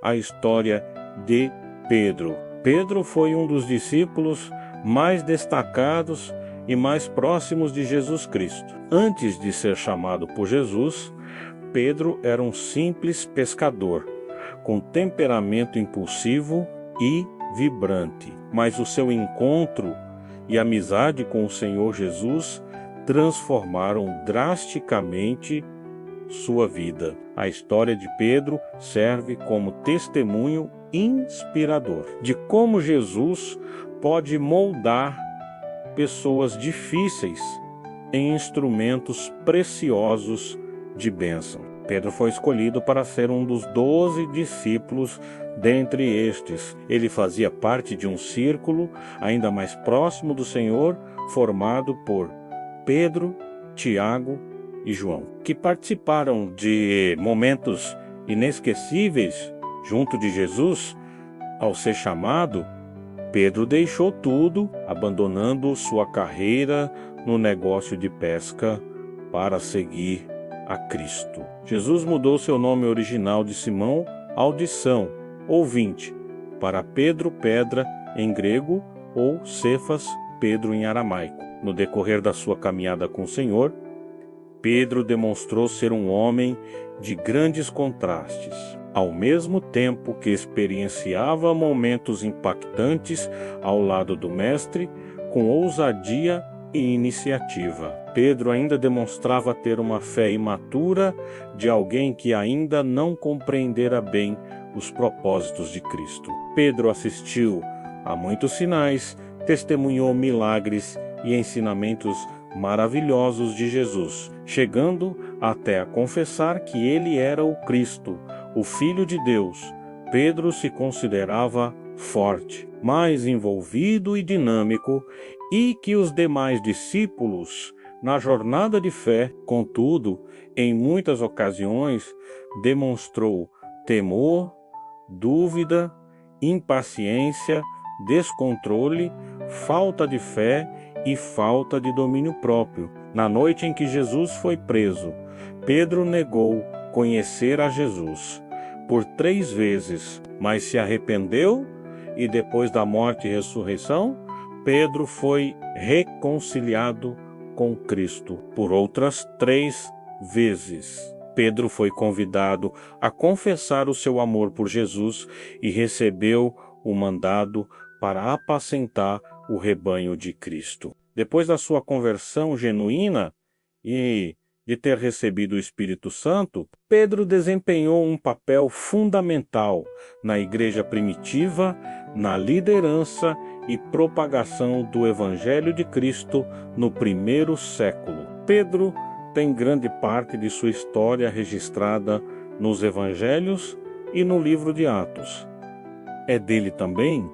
a história de Pedro. Pedro foi um dos discípulos mais destacados e mais próximos de Jesus Cristo. Antes de ser chamado por Jesus, Pedro era um simples pescador, com temperamento impulsivo e vibrante. Mas o seu encontro e amizade com o Senhor Jesus transformaram drasticamente sua vida. A história de Pedro serve como testemunho inspirador de como Jesus pode moldar pessoas difíceis em instrumentos preciosos de bênção. Pedro foi escolhido para ser um dos 12 discípulos dentre estes. Ele fazia parte de um círculo ainda mais próximo do Senhor, formado por Pedro, Tiago e João, que participaram de momentos inesquecíveis junto de Jesus. Ao ser chamado, Pedro deixou tudo, abandonando sua carreira no negócio de pesca para seguir a Cristo. Jesus mudou seu nome original de Simão, audição, ouvinte, para Pedro, pedra, em grego, ou Cefas, Pedro, em aramaico. No decorrer da sua caminhada com o Senhor, Pedro demonstrou ser um homem de grandes contrastes. Ao mesmo tempo que experienciava momentos impactantes ao lado do Mestre, com ousadia e iniciativa, Pedro ainda demonstrava ter uma fé imatura de alguém que ainda não compreendera bem os propósitos de Cristo. Pedro assistiu a muitos sinais, testemunhou milagres e ensinamentos maravilhosos de Jesus, chegando até a confessar que ele era o Cristo, o Filho de Deus. Pedro se considerava forte, mais envolvido e dinâmico e que os demais discípulos na jornada de fé. Contudo, em muitas ocasiões, demonstrou temor, dúvida, impaciência, descontrole, falta de fé e falta de domínio próprio. Na noite em que Jesus foi preso, Pedro negou conhecer a Jesus por 3 vezes, mas se arrependeu e depois da morte e ressurreição, Pedro foi reconciliado com Cristo por outras 3 vezes. Pedro foi convidado a confessar o seu amor por Jesus e recebeu o mandado para apacentar o rebanho de Cristo. Depois da sua conversão genuína e de ter recebido o Espírito Santo, Pedro desempenhou um papel fundamental na igreja primitiva, na liderança e propagação do Evangelho de Cristo no primeiro século. Pedro tem grande parte de sua história registrada nos Evangelhos e no livro de Atos. É dele também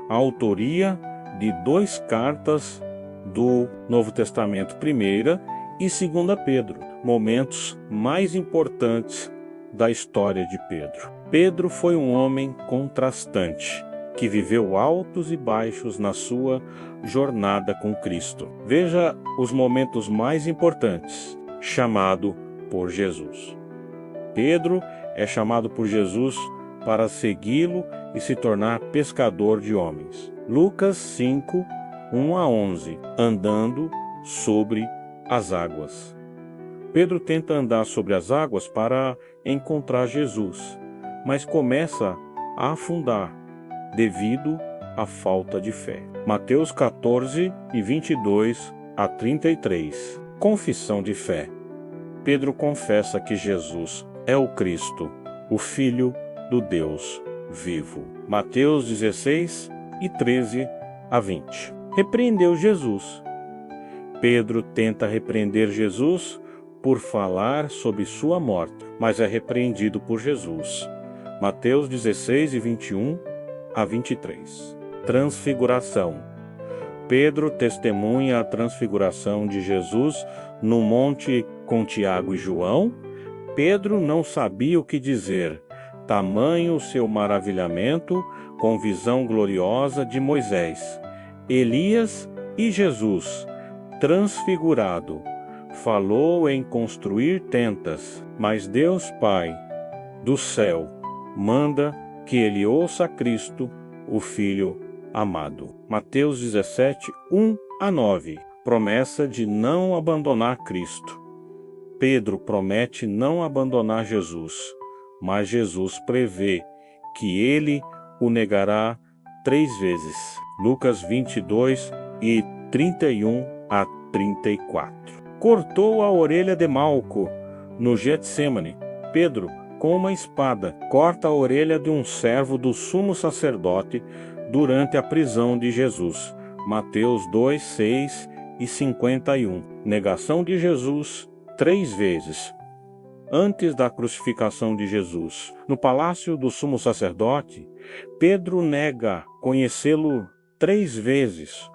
a autoria de 2 cartas do Novo Testamento, 1ª e 2ª Pedro, momentos mais importantes da história de Pedro. Pedro foi um homem contrastante, que viveu altos e baixos na sua jornada com Cristo. Veja os momentos mais importantes. Chamado por Jesus. Pedro é chamado por Jesus para segui-lo e se tornar pescador de homens. Lucas 5, 1 a 11. Andando sobre as águas. Pedro tenta andar sobre as águas para encontrar Jesus, mas começa a afundar devido à falta de fé. Mateus 14, 22 a 33. Confissão de fé. Pedro confessa que Jesus é o Cristo, o Filho do Deus vivo. Mateus 16 e 13 a 20. Repreendeu Jesus. Pedro tenta repreender Jesus por falar sobre sua morte, mas é repreendido por Jesus. Mateus 16 e 21 a 23. Transfiguração. Pedro testemunha a transfiguração de Jesus no monte com Tiago e João. Pedro não sabia o que dizer, tamanho o seu maravilhamento com visão gloriosa de Moisés, Elias e Jesus, transfigurado. Falou em construir tentas, mas Deus Pai do céu manda que ele ouça a Cristo, o Filho amado. Mateus 17, 1-9. Promessa de não abandonar Cristo. Pedro promete não abandonar Jesus, mas Jesus prevê que ele o negará 3 vezes. Lucas 22 e 31-34. Cortou a orelha de Malco no Getsêmani. Pedro, com uma espada, corta a orelha de um servo do sumo sacerdote durante a prisão de Jesus. Mateus 2, 6 e 51. Negação de Jesus 3 vezes. Antes da crucificação de Jesus, no palácio do sumo sacerdote, Pedro nega conhecê-lo 3 vezes,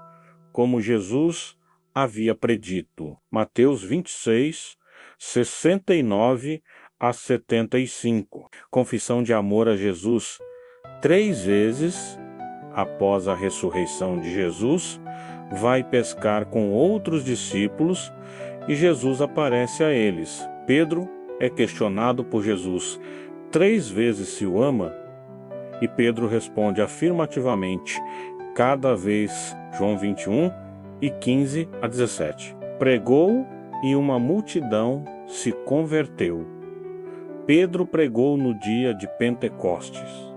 como Jesus havia predito. Mateus 26, 69-75. Confissão de amor a Jesus 3 vezes. Após a ressurreição de Jesus, vai pescar com outros discípulos e Jesus aparece a eles. Pedro é questionado por Jesus 3 vezes se o ama, e Pedro responde afirmativamente cada vez. João 21 e 15-17. Pregou e uma multidão se converteu. Pedro pregou no dia de Pentecostes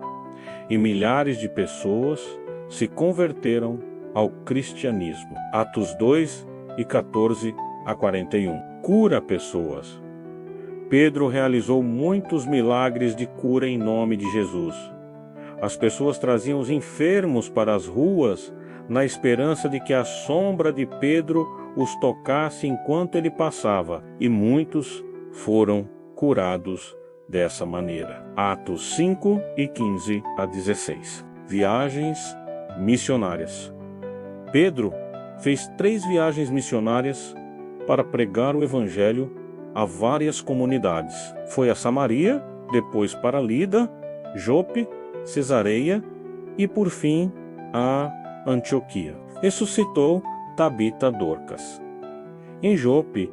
e milhares de pessoas se converteram ao cristianismo. Atos 2 e 14-41. Cura pessoas. Pedro realizou muitos milagres de cura em nome de Jesus. As pessoas traziam os enfermos para as ruas na esperança de que a sombra de Pedro os tocasse enquanto ele passava, e muitos foram curados dessa maneira. Atos 5 e 15-16. Viagens missionárias. Pedro fez 3 viagens missionárias para pregar o evangelho a várias comunidades. Foi a Samaria, depois para Lida, Jope, Cesareia e, por fim, a Antioquia. Ressuscitou Tabita Dorcas. Em Jope,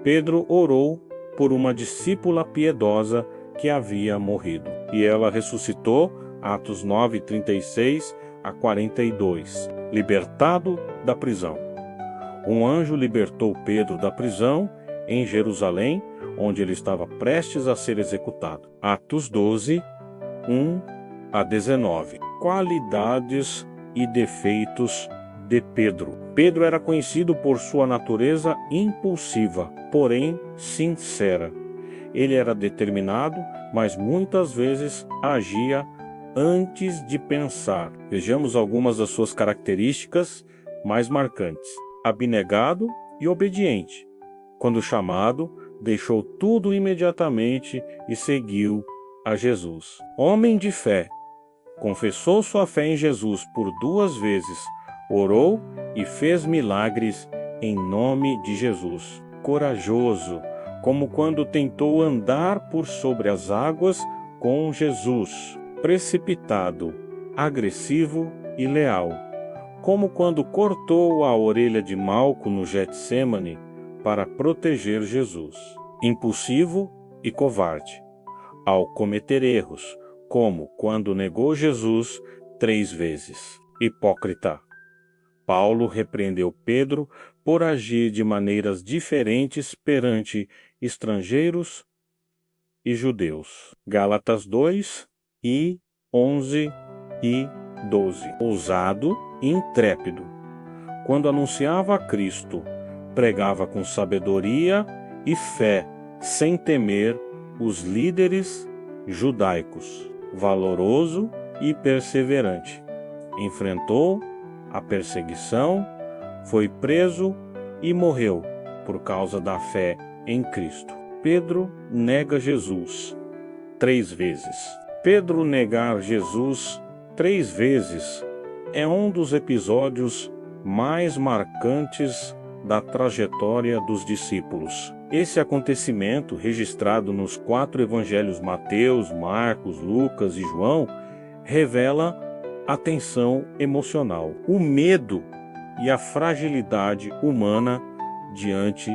Pedro orou por uma discípula piedosa que havia morrido, e ela ressuscitou. Atos 9, 36-42. Libertado da prisão. Um anjo libertou Pedro da prisão em Jerusalém, onde ele estava prestes a ser executado. Atos 12, 1-19. Qualidades e defeitos de Pedro. Pedro era conhecido por sua natureza impulsiva, porém sincera. Ele era determinado, mas muitas vezes agia antes de pensar. Vejamos algumas das suas características mais marcantes. Abnegado e obediente. Quando chamado, deixou tudo imediatamente e seguiu a Jesus. Homem de fé. Confessou sua fé em Jesus por 2 vezes, orou e fez milagres em nome de Jesus. Corajoso, como quando tentou andar por sobre as águas com Jesus. Precipitado, agressivo e leal, como quando cortou a orelha de Malco no Getsêmani para proteger Jesus. Impulsivo e covarde, ao cometer erros, como quando negou Jesus 3 vezes. Hipócrita. Paulo repreendeu Pedro por agir de maneiras diferentes perante estrangeiros e judeus. Gálatas 2 e 11 e 12. Ousado e intrépido. Quando anunciava a Cristo, pregava com sabedoria e fé, sem temer os líderes judaicos. Valoroso e perseverante. Enfrentou a perseguição, foi preso e morreu por causa da fé em Cristo. Pedro nega Jesus 3 vezes. Pedro negar Jesus 3 vezes é um dos episódios mais marcantes da trajetória dos discípulos. Esse acontecimento, registrado nos 4 evangelhos Mateus, Marcos, Lucas e João, revela a tensão emocional, o medo e a fragilidade humana diante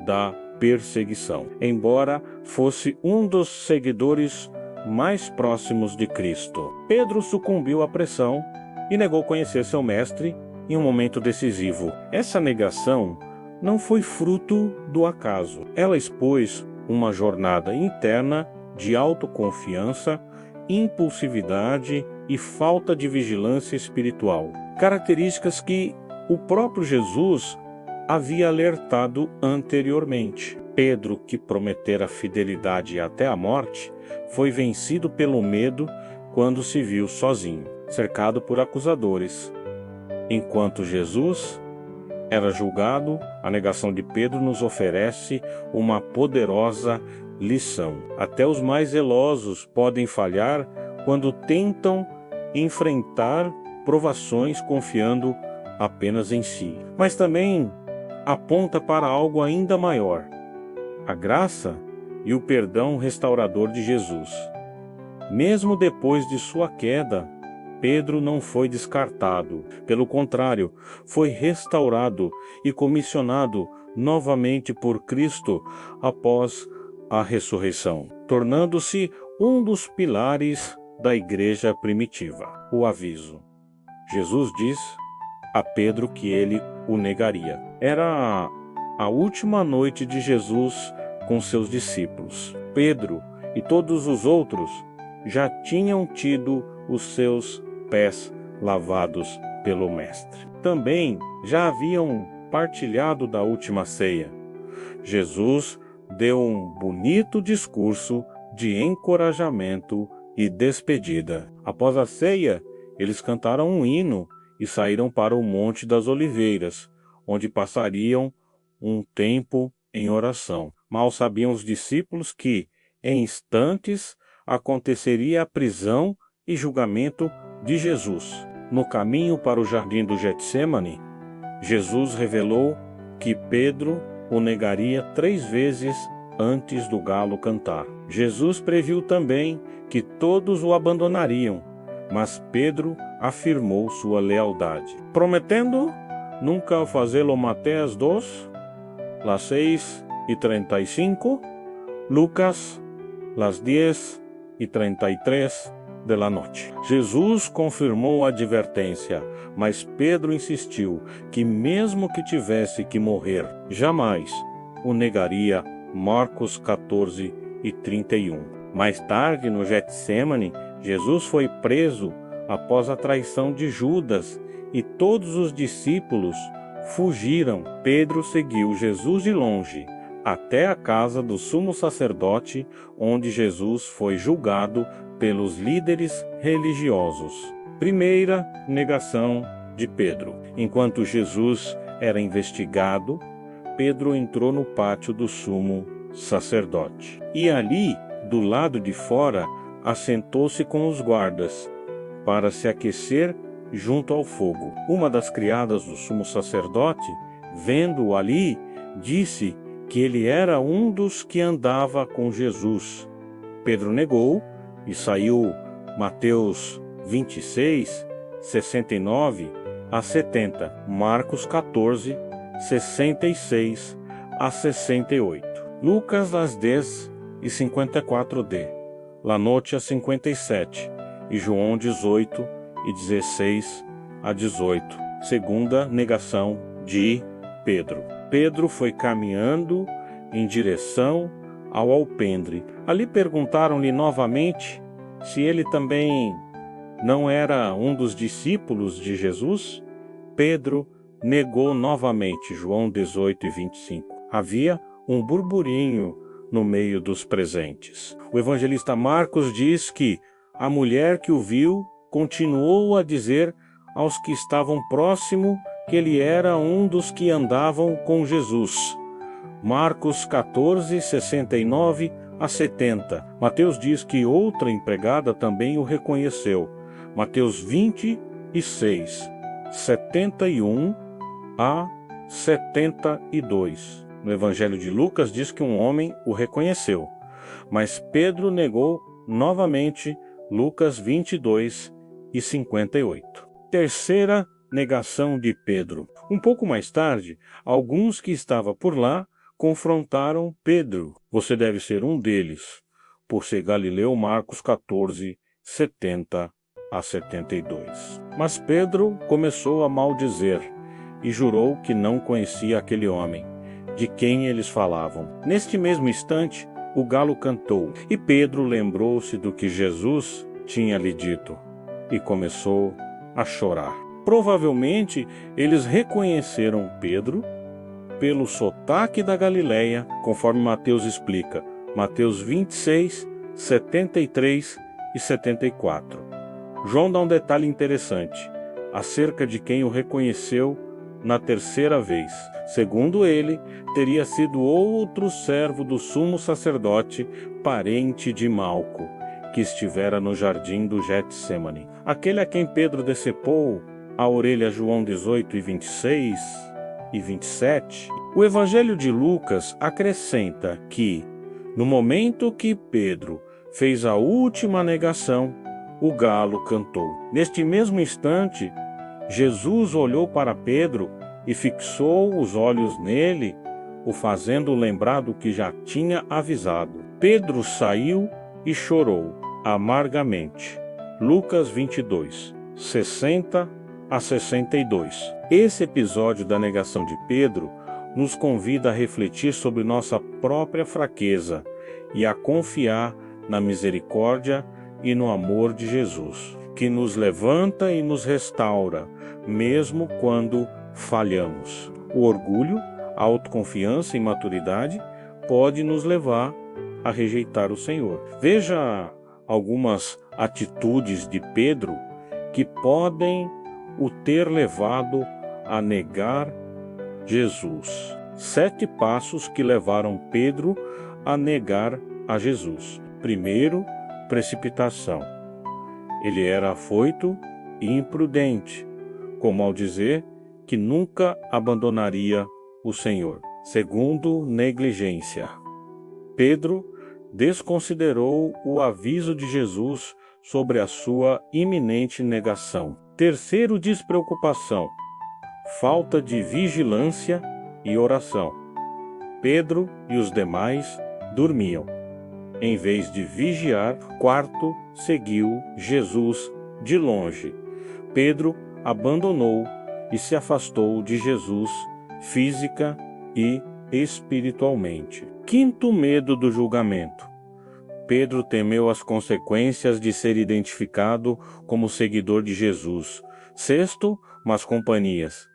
da perseguição. Embora fosse um dos seguidores mais próximos de Cristo. Pedro sucumbiu à pressão e negou conhecer seu mestre em um momento decisivo. Essa negação não foi fruto do acaso. Ela expôs uma jornada interna de autoconfiança, impulsividade e falta de vigilância espiritual. Características que o próprio Jesus havia alertado anteriormente. Pedro, que prometera fidelidade até a morte, foi vencido pelo medo quando se viu sozinho, cercado por acusadores. Enquanto Jesus era julgado, a negação de Pedro nos oferece uma poderosa lição. Até os mais zelosos podem falhar quando tentam enfrentar provações confiando apenas em si. Mas também aponta para algo ainda maior: a graça e o perdão restaurador de Jesus. Mesmo depois de sua queda, Pedro não foi descartado. Pelo contrário, foi restaurado e comissionado novamente por Cristo após a ressurreição, tornando-se um dos pilares da igreja primitiva. O aviso. Jesus diz a Pedro que ele o negaria. Era a última noite de Jesus com seus discípulos. Pedro e todos os outros já tinham tido os seus pés lavados pelo Mestre. Também já haviam partilhado da última ceia. Jesus deu um bonito discurso de encorajamento e despedida. Após a ceia, eles cantaram um hino e saíram para o Monte das Oliveiras, onde passariam um tempo em oração. Mal sabiam os discípulos que, em instantes, aconteceria a prisão e julgamento de Jesus. No caminho para o jardim do Getsêmani, Jesus revelou que Pedro o negaria 3 vezes antes do galo cantar. Jesus previu também que todos o abandonariam, mas Pedro afirmou sua lealdade, prometendo nunca fazê-lo Mateus 2, las 6:35, Lucas, las 10:33 de la noite. Jesus confirmou a advertência, mas Pedro insistiu que mesmo que tivesse que morrer, jamais o negaria. Marcos 14:31. Mais tarde, no Getsêmani, Jesus foi preso após a traição de Judas e todos os discípulos fugiram. Pedro seguiu Jesus de longe até a casa do sumo sacerdote, onde Jesus foi julgado pelos líderes religiosos. Primeira negação de Pedro. Enquanto Jesus era investigado, Pedro entrou no pátio do sumo sacerdote. E ali, do lado de fora, assentou-se com os guardas, para se aquecer junto ao fogo. Uma das criadas do sumo sacerdote, vendo-o ali, disse que ele era um dos que andava com Jesus. Pedro negou e saiu. Mateus 26, 69 a 70, Marcos 14, 66 a 68, Lucas las 10:54d, La noite a 57 e João 18:16 a 18. Segunda negação de Pedro. Pedro foi caminhando em direção ao alpendre. Ali perguntaram-lhe novamente se ele também não era um dos discípulos de Jesus. Pedro negou novamente. João 18:25. Havia um burburinho no meio dos presentes. O evangelista Marcos diz que a mulher que o viu continuou a dizer aos que estavam próximo que ele era um dos que andavam com Jesus. Marcos 14, 69 a 70. Mateus diz que outra empregada também o reconheceu. Mateus 26, 71 a 72. No Evangelho de Lucas diz que um homem o reconheceu, mas Pedro negou novamente. Lucas 22:58. Terceira negação de Pedro. Um pouco mais tarde, alguns que estavam por lá confrontaram Pedro. Você deve ser um deles, por ser galileu, Marcos 14, 70 a 72. Mas Pedro começou a maldizer e jurou que não conhecia aquele homem, de quem eles falavam. Neste mesmo instante, o galo cantou, e Pedro lembrou-se do que Jesus tinha lhe dito, e começou a chorar. Provavelmente, eles reconheceram Pedro pelo sotaque da Galileia, conforme Mateus explica, Mateus 26, 73 e 74. João dá um detalhe interessante, acerca de quem o reconheceu na terceira vez. Segundo ele, teria sido outro servo do sumo sacerdote, parente de Malco, que estivera no jardim do Getsêmani. Aquele a quem Pedro decepou a orelha, João 18 e 26 e 27. O Evangelho de Lucas acrescenta que, no momento que Pedro fez a última negação, o galo cantou. Neste mesmo instante, Jesus olhou para Pedro e fixou os olhos nele, o fazendo lembrar do que já tinha avisado. Pedro saiu e chorou amargamente. Lucas 22, 60 a 62. Esse episódio da negação de Pedro nos convida a refletir sobre nossa própria fraqueza e a confiar na misericórdia e no amor de Jesus, que nos levanta e nos restaura, mesmo quando falhamos. O orgulho, a autoconfiança e imaturidade pode nos levar a rejeitar o Senhor. Veja algumas atitudes de Pedro que podem o ter levado a negar Jesus. 7 passos que levaram Pedro a negar a Jesus. Primeiro, precipitação. Ele era afoito e imprudente, como ao dizer que nunca abandonaria o Senhor. Segundo, negligência. Pedro desconsiderou o aviso de Jesus sobre a sua iminente negação. Terceiro, despreocupação. Falta de vigilância e oração. Pedro e os demais dormiam. Em vez de vigiar, quarto, seguiu Jesus de longe. Pedro abandonou e se afastou de Jesus física e espiritualmente. Quinto, medo do julgamento. Pedro temeu as consequências de ser identificado como seguidor de Jesus. Sexto, más companhias.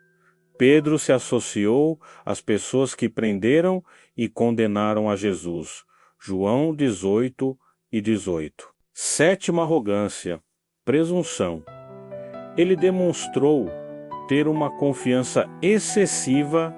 Pedro se associou às pessoas que prenderam e condenaram a Jesus. João 18 e 18. Sétima, arrogância, presunção. Ele demonstrou ter uma confiança excessiva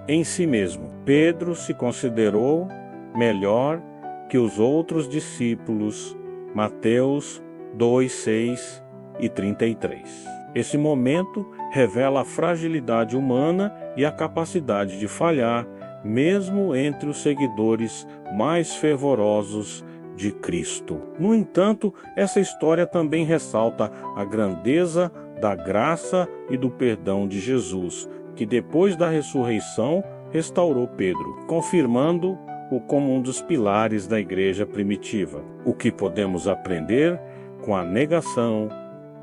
em si mesmo. Pedro se considerou melhor que os outros discípulos. Mateus 2, 6 e 33. Esse momento revela a fragilidade humana e a capacidade de falhar, mesmo entre os seguidores mais fervorosos de Cristo. No entanto, essa história também ressalta a grandeza da graça e do perdão de Jesus, que depois da ressurreição restaurou Pedro, confirmando-o como um dos pilares da igreja primitiva. O que podemos aprender com a negação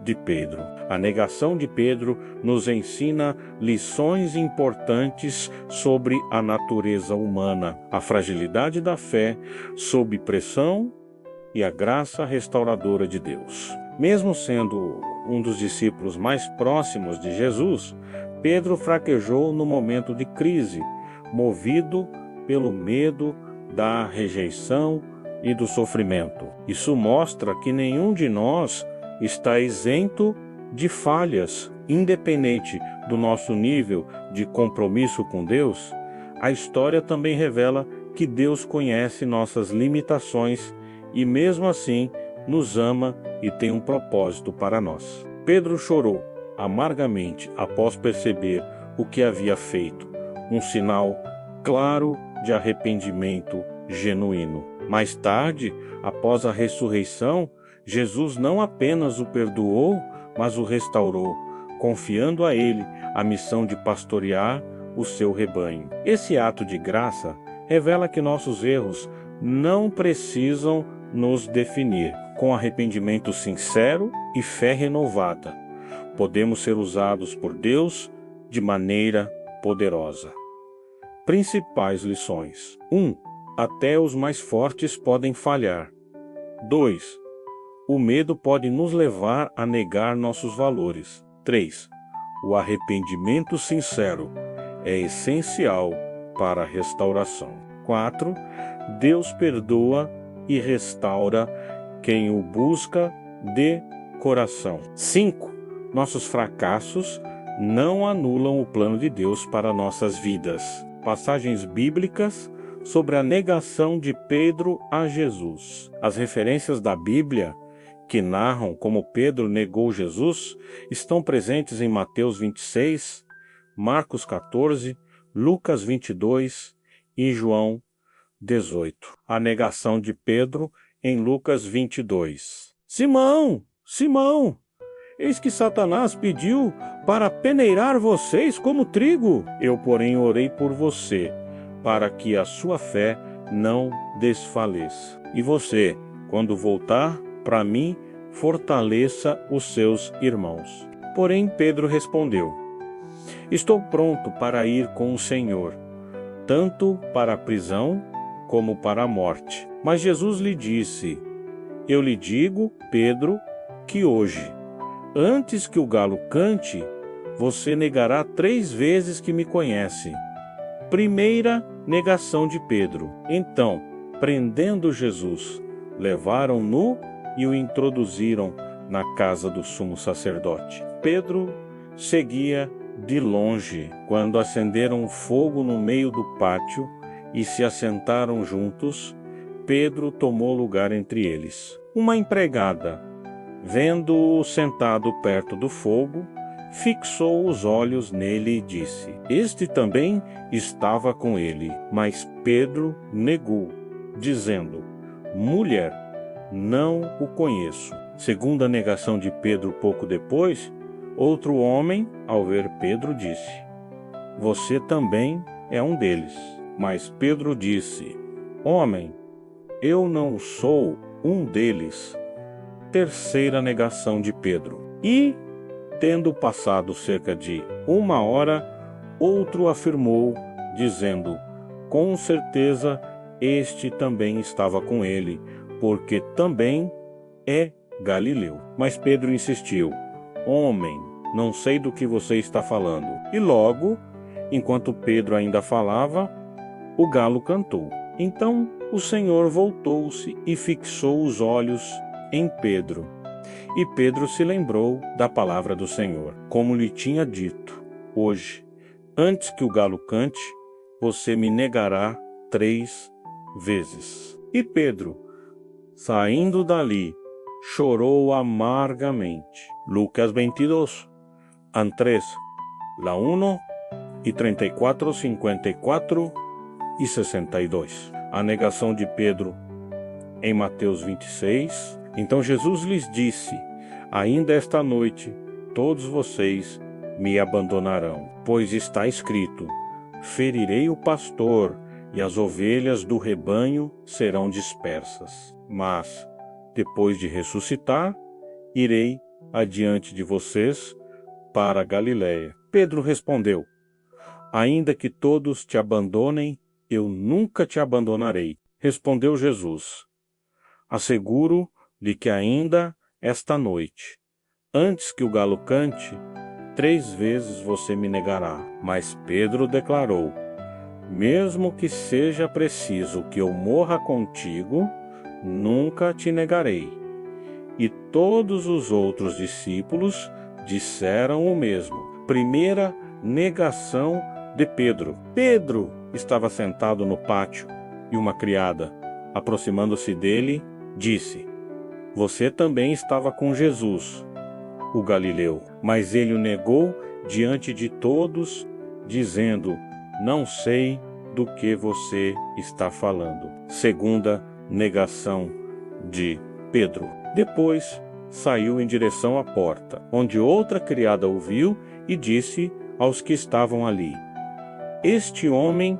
de Pedro? A negação de Pedro nos ensina lições importantes sobre a natureza humana, a fragilidade da fé sob pressão e a graça restauradora de Deus. Mesmo sendo um dos discípulos mais próximos de Jesus, Pedro fraquejou no momento de crise, movido pelo medo da rejeição e do sofrimento. Isso mostra que nenhum de nós está isento de falhas. Independente do nosso nível de compromisso com Deus, a história também revela que Deus conhece nossas limitações e mesmo assim nos ama e tem um propósito para nós. Pedro chorou amargamente após perceber o que havia feito, um sinal claro de arrependimento genuíno. Mais tarde, após a ressurreição, Jesus não apenas o perdoou, mas o restaurou, confiando a ele a missão de pastorear o seu rebanho. Esse ato de graça revela que nossos erros não precisam nos definir. Com arrependimento sincero e fé renovada, podemos ser usados por Deus de maneira poderosa. Principais lições: 1. Até os mais fortes podem falhar. 2. O medo pode nos levar a negar nossos valores. 3. O arrependimento sincero é essencial para a restauração. 4. Deus perdoa e restaura quem o busca de coração. 5. Nossos fracassos não anulam o plano de Deus para nossas vidas. Passagens bíblicas sobre a negação de Pedro a Jesus. As referências da Bíblia que narram como Pedro negou Jesus estão presentes em Mateus 26, Marcos 14, Lucas 22 e João 18. A negação de Pedro em Lucas 22. Simão, Simão, eis que Satanás pediu para peneirar vocês como trigo. Eu, porém, orei por você, para que a sua fé não desfaleça. E você, quando voltar para mim, fortaleça os seus irmãos. Porém, Pedro respondeu: estou pronto para ir com o Senhor, tanto para a prisão como para a morte. Mas Jesus lhe disse: eu lhe digo, Pedro, que hoje, antes que o galo cante, você negará 3 vezes que me conhece. Primeira negação de Pedro. Então, prendendo Jesus, levaram-no e o introduziram na casa do sumo sacerdote. Pedro seguia de longe quando acenderam um fogo no meio do pátio e se assentaram juntos. Pedro tomou lugar entre eles. Uma empregada, vendo-o sentado perto do fogo, fixou os olhos nele e disse: este também estava com ele. Mas Pedro negou, dizendo: mulher, não o conheço. Segunda negação de Pedro pouco depois, outro homem, ao ver Pedro, disse: você também é um deles. Mas Pedro disse: homem, eu não sou um deles. Terceira negação de Pedro. E, tendo passado cerca de 1 hora, outro afirmou, dizendo: com certeza este também estava com ele, porque também é galileu. Mas Pedro insistiu: homem, não sei do que você está falando. E logo, enquanto Pedro ainda falava, o galo cantou. Então o Senhor voltou-se e fixou os olhos em Pedro. E Pedro se lembrou da palavra do Senhor, como lhe tinha dito: hoje, antes que o galo cante, você me negará 3 vezes. E Pedro, saindo dali, chorou amargamente. Lucas 22, an 3, la 1 e 34, 54 e 62. A negação de Pedro em Mateus 26. Então Jesus lhes disse: ainda esta noite todos vocês me abandonarão, pois está escrito: ferirei o pastor e as ovelhas do rebanho serão dispersas. Mas, depois de ressuscitar, irei adiante de vocês para a Galiléia. Pedro respondeu: ainda que todos te abandonem, eu nunca te abandonarei. Respondeu Jesus: asseguro-lhe que ainda esta noite, antes que o galo cante, 3 vezes você me negará. Mas Pedro declarou: mesmo que seja preciso que eu morra contigo, nunca te negarei. E todos os outros discípulos disseram o mesmo. Primeira negação de Pedro. Pedro estava sentado no pátio e uma criada, aproximando-se dele, disse: você também estava com Jesus, o galileu. Mas ele o negou diante de todos, dizendo: não sei do que você está falando. Segunda negação de Pedro. Depois saiu em direção à porta, onde outra criada o viu e disse aos que estavam ali: este homem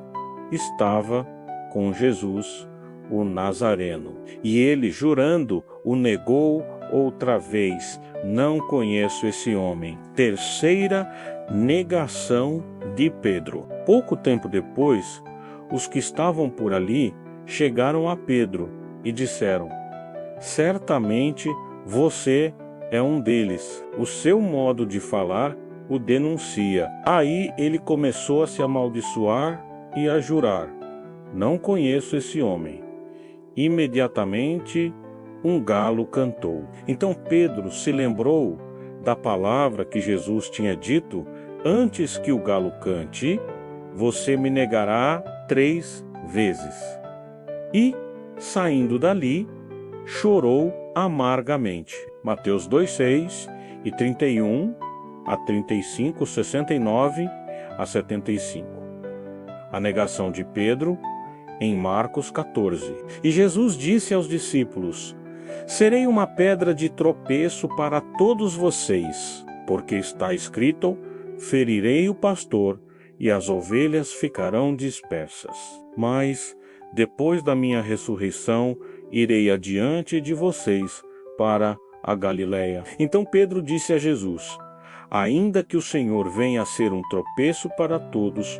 estava com Jesus, o Nazareno. E ele, jurando, o negou outra vez: não conheço esse homem. Terceira negação de Pedro. Pouco tempo depois, os que estavam por ali chegaram a Pedro e disseram: certamente você é um deles. O seu modo de falar o denuncia. Aí ele começou a se amaldiçoar e a jurar: não conheço esse homem. Imediatamente um galo cantou. Então Pedro se lembrou da palavra que Jesus tinha dito: antes que o galo cante, você me negará 3 vezes. E, saindo dali, chorou amargamente. Mateus 2:6 e 31 a 35, 69 a 75. A negação de Pedro em Marcos 14. E Jesus disse aos discípulos: serei uma pedra de tropeço para todos vocês, porque está escrito: ferirei o pastor e as ovelhas ficarão dispersas. Mas, depois da minha ressurreição, irei adiante de vocês para a Galileia. Então Pedro disse a Jesus: ainda que o Senhor venha a ser um tropeço para todos,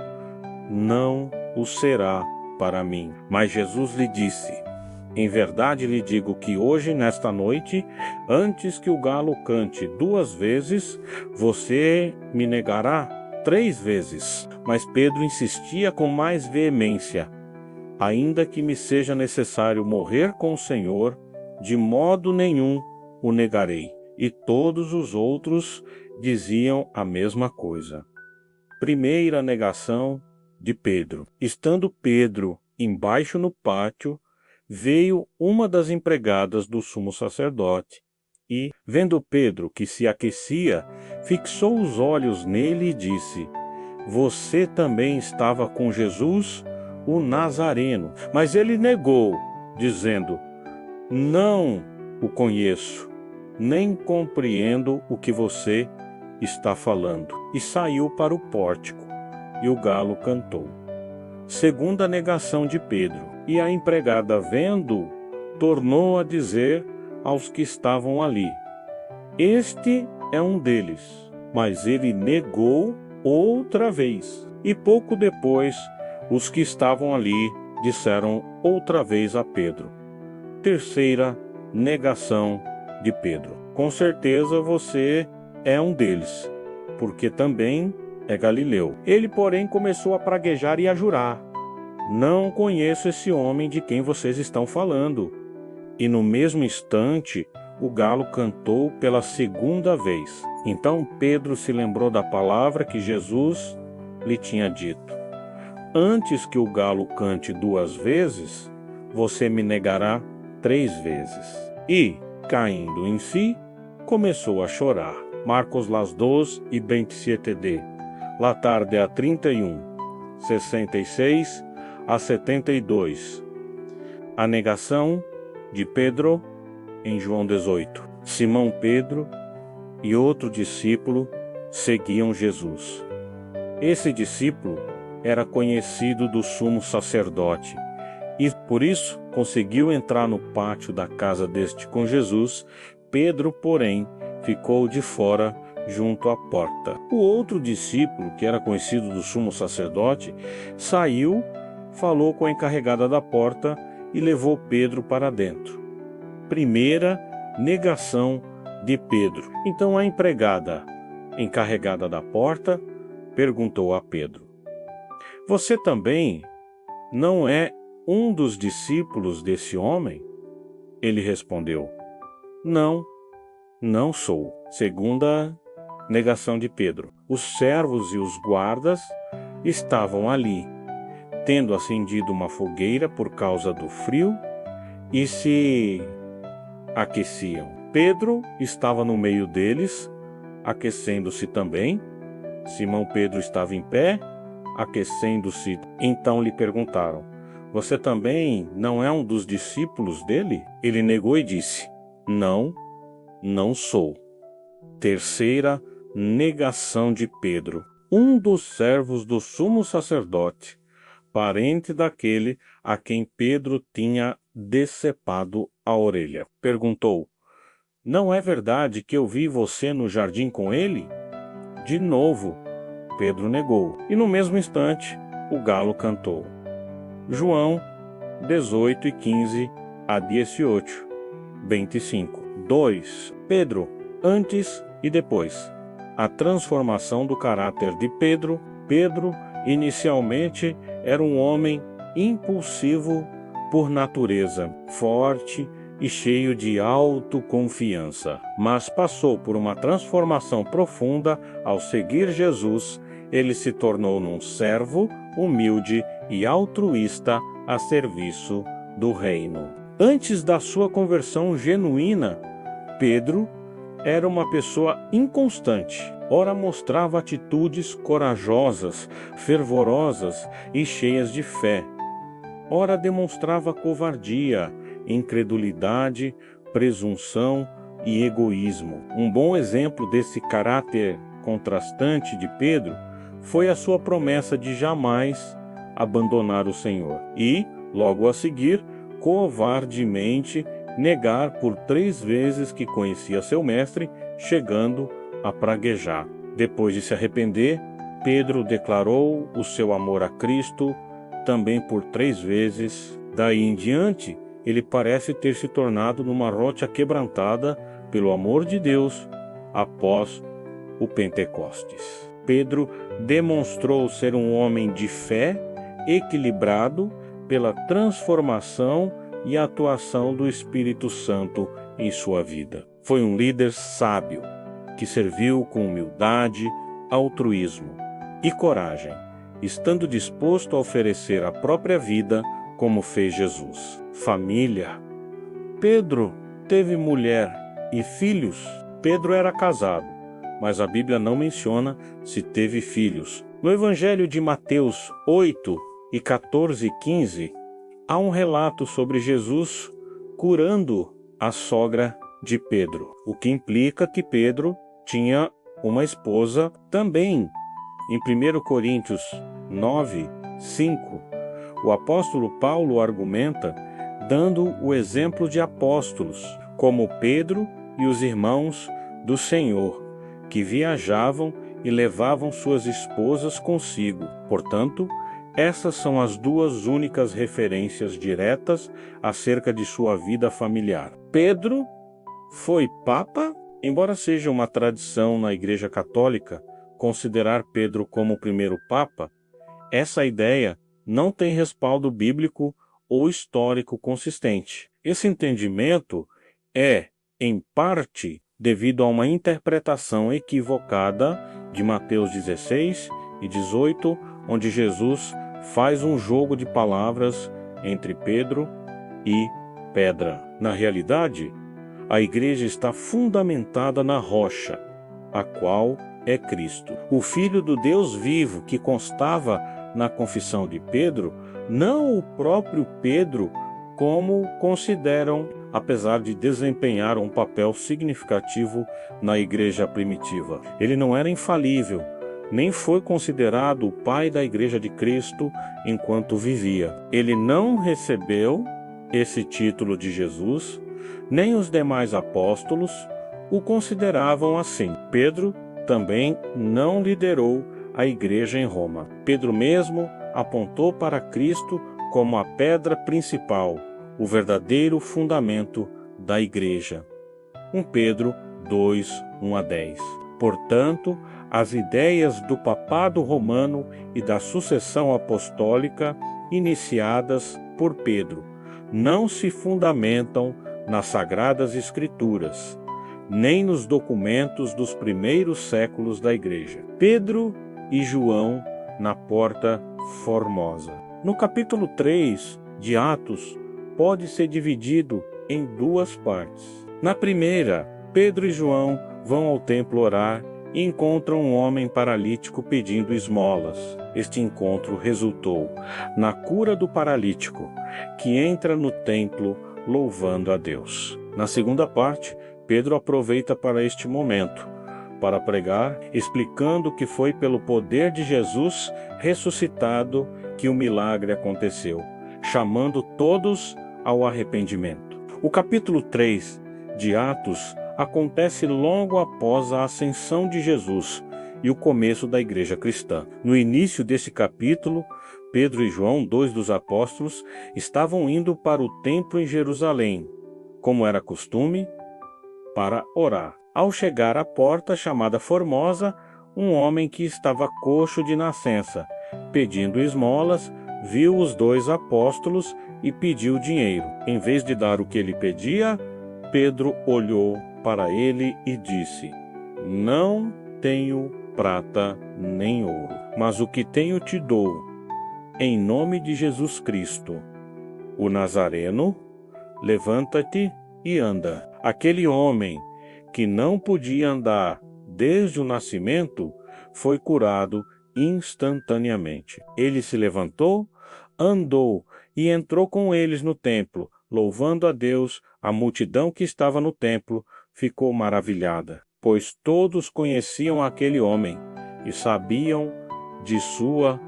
não o será para mim. Mas Jesus lhe disse: em verdade lhe digo que hoje, nesta noite, antes que o galo cante 2 vezes, você me negará 3 vezes. Mas Pedro insistia com mais veemência: ainda que me seja necessário morrer com o Senhor, de modo nenhum o negarei. E todos os outros diziam a mesma coisa. Primeira negação de Pedro. Estando Pedro embaixo no pátio, veio uma das empregadas do sumo sacerdote e, vendo Pedro que se aquecia, fixou os olhos nele e disse: você também estava com Jesus, o Nazareno. Mas ele negou, dizendo: não o conheço, nem compreendo o que você está falando. E saiu para o pórtico, e o galo cantou. Segunda negação de Pedro. E a empregada, vendo, tornou a dizer aos que estavam ali: este é um deles. Mas ele negou outra vez. E pouco depois, os que estavam ali disseram outra vez a Pedro. Terceira negação de Pedro. Com certeza você é um deles, porque também é galileu. Ele, porém, começou a praguejar e a jurar: não conheço esse homem de quem vocês estão falando. E no mesmo instante, o galo cantou pela segunda vez. Então Pedro se lembrou da palavra que Jesus lhe tinha dito: antes que o galo cante 2 vezes, você me negará 3 vezes. E, caindo em si, começou a chorar. Marcos las 2 e 27d. La tarde a 31, 66 a 72. A negação de Pedro em João 18. Simão Pedro e outro discípulo seguiam Jesus. Esse discípulo era conhecido do sumo sacerdote e, por isso, conseguiu entrar no pátio da casa deste com Jesus. Pedro, porém, ficou de fora junto à porta. O outro discípulo, que era conhecido do sumo sacerdote, saiu, falou com a encarregada da porta e levou Pedro para dentro. Primeira negação de Pedro. Então a empregada, encarregada da porta, perguntou a Pedro: você também não é um dos discípulos desse homem? Ele respondeu: não, não sou. Segunda negação de Pedro. Os servos e os guardas estavam ali, tendo acendido uma fogueira por causa do frio, e se aqueciam. Pedro estava no meio deles, aquecendo-se também. Simão Pedro estava em pé, aquecendo-se. Então lhe perguntaram: você também não é um dos discípulos dele? Ele negou e disse: não, não sou. Terceira negação de Pedro. Um dos servos do sumo sacerdote parente daquele a quem Pedro tinha decepado a orelha. Perguntou: Não é verdade que eu vi você no jardim com ele? De novo, Pedro negou, e no mesmo instante o galo cantou. João 18:15 a 18, 25. 2. Pedro, antes e depois. A transformação do caráter de Pedro. Pedro, inicialmente, era um homem impulsivo por natureza, forte e cheio de autoconfiança. Mas passou por uma transformação profunda ao seguir Jesus. Ele se tornou um servo humilde e altruísta a serviço do reino. Antes da sua conversão genuína, Pedro era uma pessoa inconstante. Ora mostrava atitudes corajosas, fervorosas e cheias de fé. Ora demonstrava covardia, incredulidade, presunção e egoísmo. Um bom exemplo desse caráter contrastante de Pedro foi a sua promessa de jamais abandonar o Senhor e, logo a seguir, covardemente negar por 3 vezes que conhecia seu mestre, chegando a praguejar. Depois de se arrepender, Pedro declarou o seu amor a Cristo também por 3 vezes. Daí em diante, ele parece ter se tornado numa rocha quebrantada pelo amor de Deus após o Pentecostes. Pedro demonstrou ser um homem de fé, equilibrado pela transformação e atuação do Espírito Santo em sua vida. Foi um líder sábio, que serviu com humildade, altruísmo e coragem, estando disposto a oferecer a própria vida como fez Jesus. Família. Pedro teve mulher e filhos. Pedro era casado, mas a Bíblia não menciona se teve filhos. No Evangelho de Mateus 8 e 14 e 15, há um relato sobre Jesus curando a sogra de Pedro, o que implica que Pedro tinha uma esposa também. Em 1 Coríntios 9, 5, o apóstolo Paulo argumenta dando o exemplo de apóstolos, como Pedro e os irmãos do Senhor, que viajavam e levavam suas esposas consigo. Portanto, essas são as 2 únicas referências diretas acerca de sua vida familiar. Pedro foi papa? Embora seja uma tradição na Igreja Católica considerar Pedro como o primeiro papa, essa ideia não tem respaldo bíblico ou histórico consistente. Esse entendimento é, em parte, devido a uma interpretação equivocada de Mateus 16 e 18, onde Jesus faz um jogo de palavras entre Pedro e pedra. Na realidade, a igreja está fundamentada na rocha, a qual é Cristo. O Filho do Deus vivo que constava na confissão de Pedro, não o próprio Pedro, como consideram, apesar de desempenhar um papel significativo na igreja primitiva. Ele não era infalível, nem foi considerado o pai da igreja de Cristo enquanto vivia. Ele não recebeu esse título de Jesus, nem os demais apóstolos o consideravam assim. Pedro também não liderou a igreja em Roma. Pedro mesmo apontou para Cristo como a pedra principal, o verdadeiro fundamento da igreja. 1 Pedro 2, 1 a 10. Portanto, as ideias do papado romano e da sucessão apostólica iniciadas por Pedro não se fundamentam nas Sagradas Escrituras, nem nos documentos dos primeiros séculos da Igreja. Pedro e João na Porta Formosa. No capítulo 3 de Atos, pode ser dividido em 2 partes. Na primeira, Pedro e João vão ao templo orar e encontram um homem paralítico pedindo esmolas. Este encontro resultou na cura do paralítico, que entra no templo louvando a Deus. Na segunda parte, Pedro aproveita para este momento, para pregar, explicando que foi pelo poder de Jesus ressuscitado que o milagre aconteceu, chamando todos ao arrependimento. O capítulo 3 de Atos acontece logo após a ascensão de Jesus e o começo da igreja cristã. No início desse capítulo, Pedro e João, dois dos apóstolos, estavam indo para o templo em Jerusalém, como era costume, para orar. Ao chegar à porta chamada Formosa, um homem que estava coxo de nascença, pedindo esmolas, viu os dois apóstolos e pediu dinheiro. Em vez de dar o que ele pedia, Pedro olhou para ele e disse: "Não tenho prata nem ouro, mas o que tenho te dou. Em nome de Jesus Cristo, o Nazareno, levanta-te e anda." Aquele homem que não podia andar desde o nascimento foi curado instantaneamente. Ele se levantou, andou e entrou com eles no templo, louvando a Deus. A multidão que estava no templo ficou maravilhada, pois todos conheciam aquele homem e sabiam de sua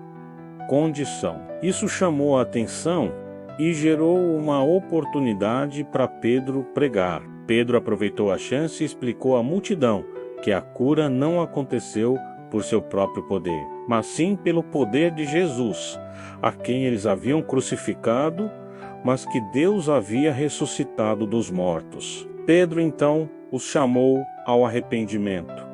condição. Isso chamou a atenção e gerou uma oportunidade para Pedro pregar. Pedro aproveitou a chance e explicou à multidão que a cura não aconteceu por seu próprio poder, mas sim pelo poder de Jesus, a quem eles haviam crucificado, mas que Deus havia ressuscitado dos mortos. Pedro então os chamou ao arrependimento,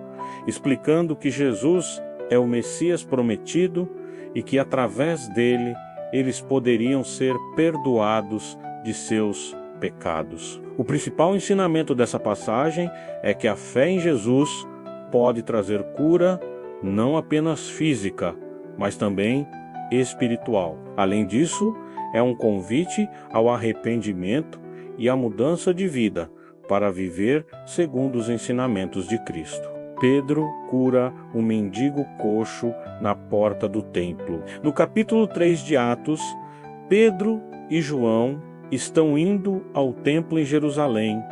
explicando que Jesus é o Messias prometido e que através dele eles poderiam ser perdoados de seus pecados. O principal ensinamento dessa passagem é que a fé em Jesus pode trazer cura não apenas física, mas também espiritual. Além disso, é um convite ao arrependimento e à mudança de vida para viver segundo os ensinamentos de Cristo. Pedro cura um mendigo coxo na porta do templo. No capítulo 3 de Atos, Pedro e João estão indo ao templo em Jerusalém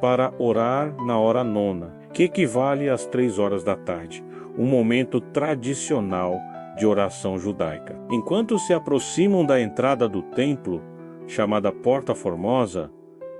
para orar na hora nona, que equivale às 3 horas da tarde, um momento tradicional de oração judaica. Enquanto se aproximam da entrada do templo, chamada Porta Formosa,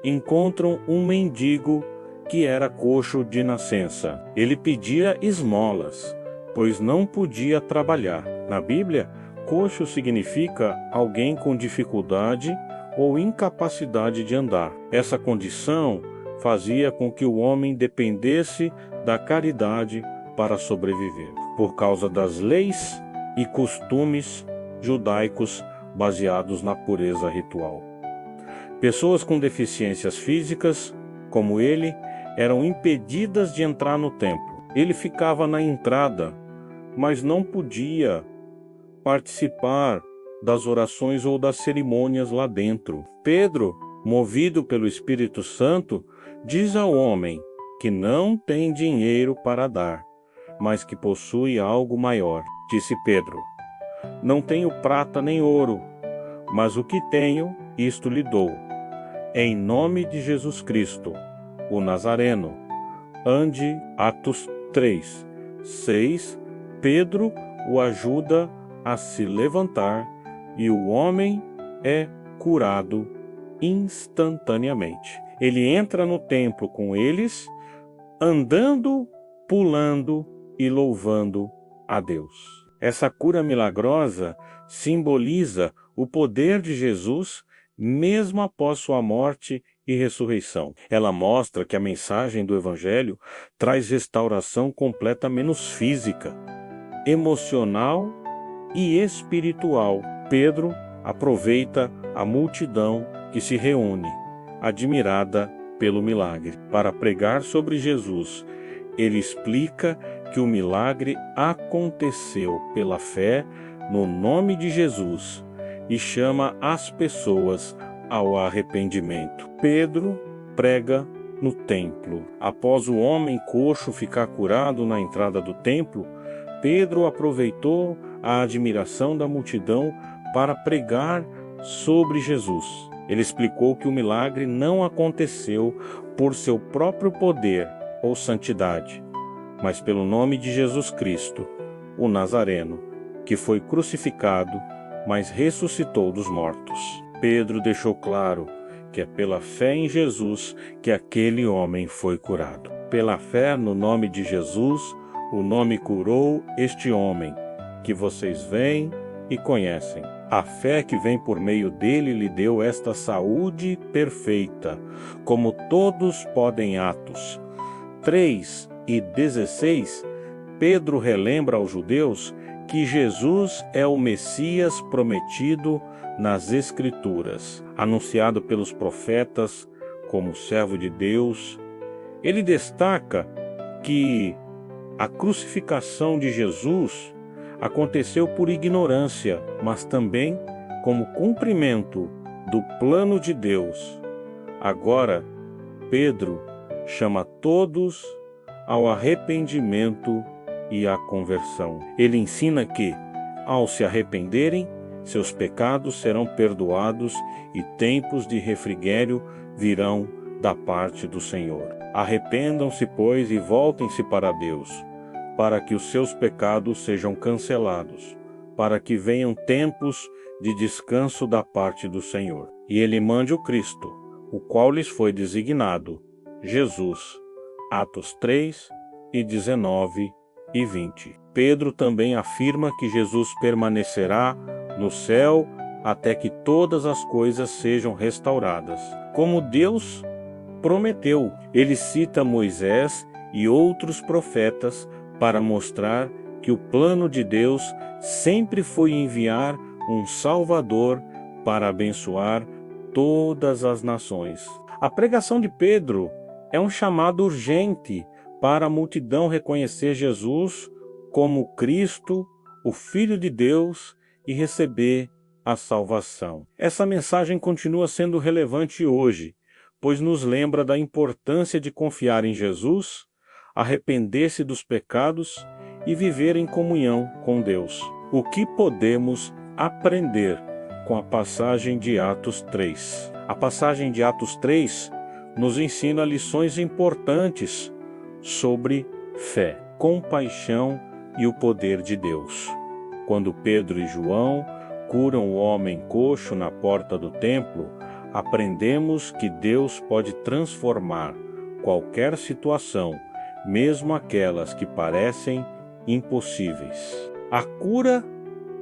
encontram um mendigo que era coxo de nascença. Ele pedia esmolas, pois não podia trabalhar. Na Bíblia, coxo significa alguém com dificuldade ou incapacidade de andar. Essa condição fazia com que o homem dependesse da caridade para sobreviver, por causa das leis e costumes judaicos baseados na pureza ritual. Pessoas com deficiências físicas, como ele, eram impedidas de entrar no templo. Ele ficava na entrada, mas não podia participar das orações ou das cerimônias lá dentro. Pedro, movido pelo Espírito Santo, diz ao homem que não tem dinheiro para dar, mas que possui algo maior. Disse Pedro: "Não tenho prata nem ouro, mas o que tenho, isto lhe dou. Em nome de Jesus Cristo, o Nazareno, ande." Atos 3, 6, Pedro o ajuda a se levantar e o homem é curado instantaneamente. Ele entra no templo com eles, andando, pulando e louvando a Deus. Essa cura milagrosa simboliza o poder de Jesus mesmo após sua morte e ressurreição. Ela mostra que a mensagem do Evangelho traz restauração completa menos física, emocional e espiritual. Pedro aproveita a multidão que se reúne, admirada pelo milagre, para pregar sobre Jesus. Ele explica que o milagre aconteceu pela fé no nome de Jesus e chama as pessoas ao arrependimento. Pedro prega no templo. Após o homem coxo ficar curado na entrada do templo, Pedro aproveitou a admiração da multidão para pregar sobre Jesus. Ele explicou que o milagre não aconteceu por seu próprio poder ou santidade, mas pelo nome de Jesus Cristo, o Nazareno, que foi crucificado mas ressuscitou dos mortos. Pedro deixou claro que é pela fé em Jesus que aquele homem foi curado. Pela fé no nome de Jesus, o nome curou este homem, que vocês veem e conhecem. A fé que vem por meio dele lhe deu esta saúde perfeita, como todos podem. Atos 3:16, Pedro relembra aos judeus que Jesus é o Messias prometido nas Escrituras, anunciado pelos profetas como servo de Deus. Ele destaca que a crucificação de Jesus aconteceu por ignorância, mas também como cumprimento do plano de Deus. Agora, Pedro chama todos ao arrependimento e à conversão. Ele ensina que, ao se arrependerem, seus pecados serão perdoados e tempos de refrigério virão da parte do Senhor. Arrependam-se, pois, e voltem-se para Deus, para que os seus pecados sejam cancelados, para que venham tempos de descanso da parte do Senhor. E ele mande o Cristo, o qual lhes foi designado, Jesus. Atos 3:19 e 20. Pedro também afirma que Jesus permanecerá no céu até que todas as coisas sejam restauradas, como Deus prometeu. Ele cita Moisés e outros profetas para mostrar que o plano de Deus sempre foi enviar um Salvador para abençoar todas as nações. A pregação de Pedro é um chamado urgente para a multidão reconhecer Jesus como Cristo, o Filho de Deus, e receber a salvação. Essa mensagem continua sendo relevante hoje, pois nos lembra da importância de confiar em Jesus, arrepender-se dos pecados e viver em comunhão com Deus. O que podemos aprender com a passagem de Atos 3? A passagem de Atos 3 nos ensina lições importantes sobre fé, compaixão e o poder de Deus. Quando Pedro e João curam o homem coxo na porta do templo, aprendemos que Deus pode transformar qualquer situação, mesmo aquelas que parecem impossíveis. A cura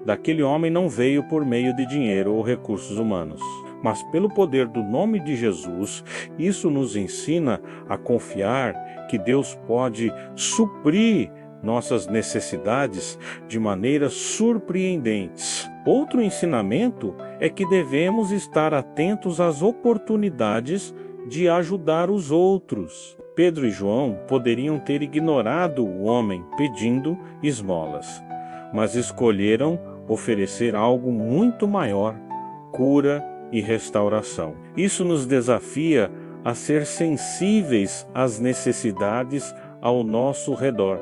daquele homem não veio por meio de dinheiro ou recursos humanos, mas pelo poder do nome de Jesus. Isso nos ensina a confiar que Deus pode suprir nossas necessidades de maneiras surpreendentes. Outro ensinamento é que devemos estar atentos às oportunidades de ajudar os outros. Pedro e João poderiam ter ignorado o homem pedindo esmolas, mas escolheram oferecer algo muito maior: cura e restauração. Isso nos desafia a ser sensíveis às necessidades ao nosso redor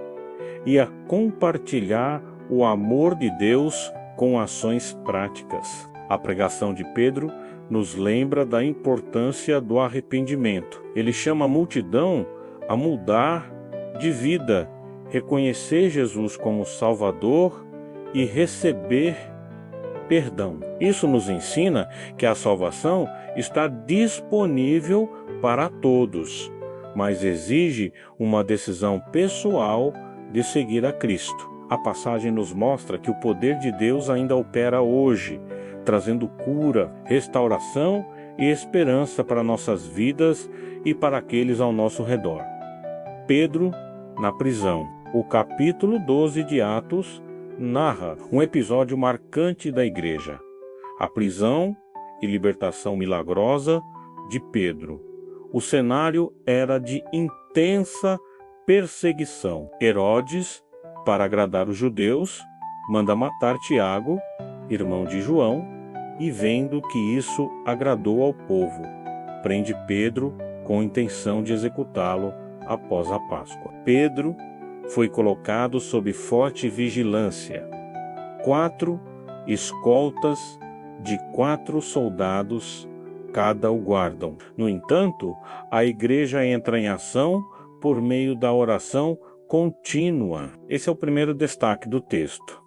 e a compartilhar o amor de Deus com ações práticas. A pregação de Pedro nos lembra da importância do arrependimento. Ele chama a multidão a mudar de vida, reconhecer Jesus como Salvador e receber perdão. Isso nos ensina que a salvação está disponível para todos, mas exige uma decisão pessoal de seguir a Cristo. A passagem nos mostra que o poder de Deus ainda opera hoje, trazendo cura, restauração e esperança para nossas vidas e para aqueles ao nosso redor. Pedro na prisão. O capítulo 12 de Atos narra um episódio marcante da igreja: a prisão e libertação milagrosa de Pedro. O cenário era de intensa perseguição. Herodes, para agradar os judeus, manda matar Tiago, irmão de João, e vendo que isso agradou ao povo, prende Pedro com intenção de executá-lo após a Páscoa. Pedro foi colocado sob forte vigilância. 4 escoltas de 4 soldados cada o guardam. No entanto, a igreja entra em ação por meio da oração contínua. Esse é o primeiro destaque do texto.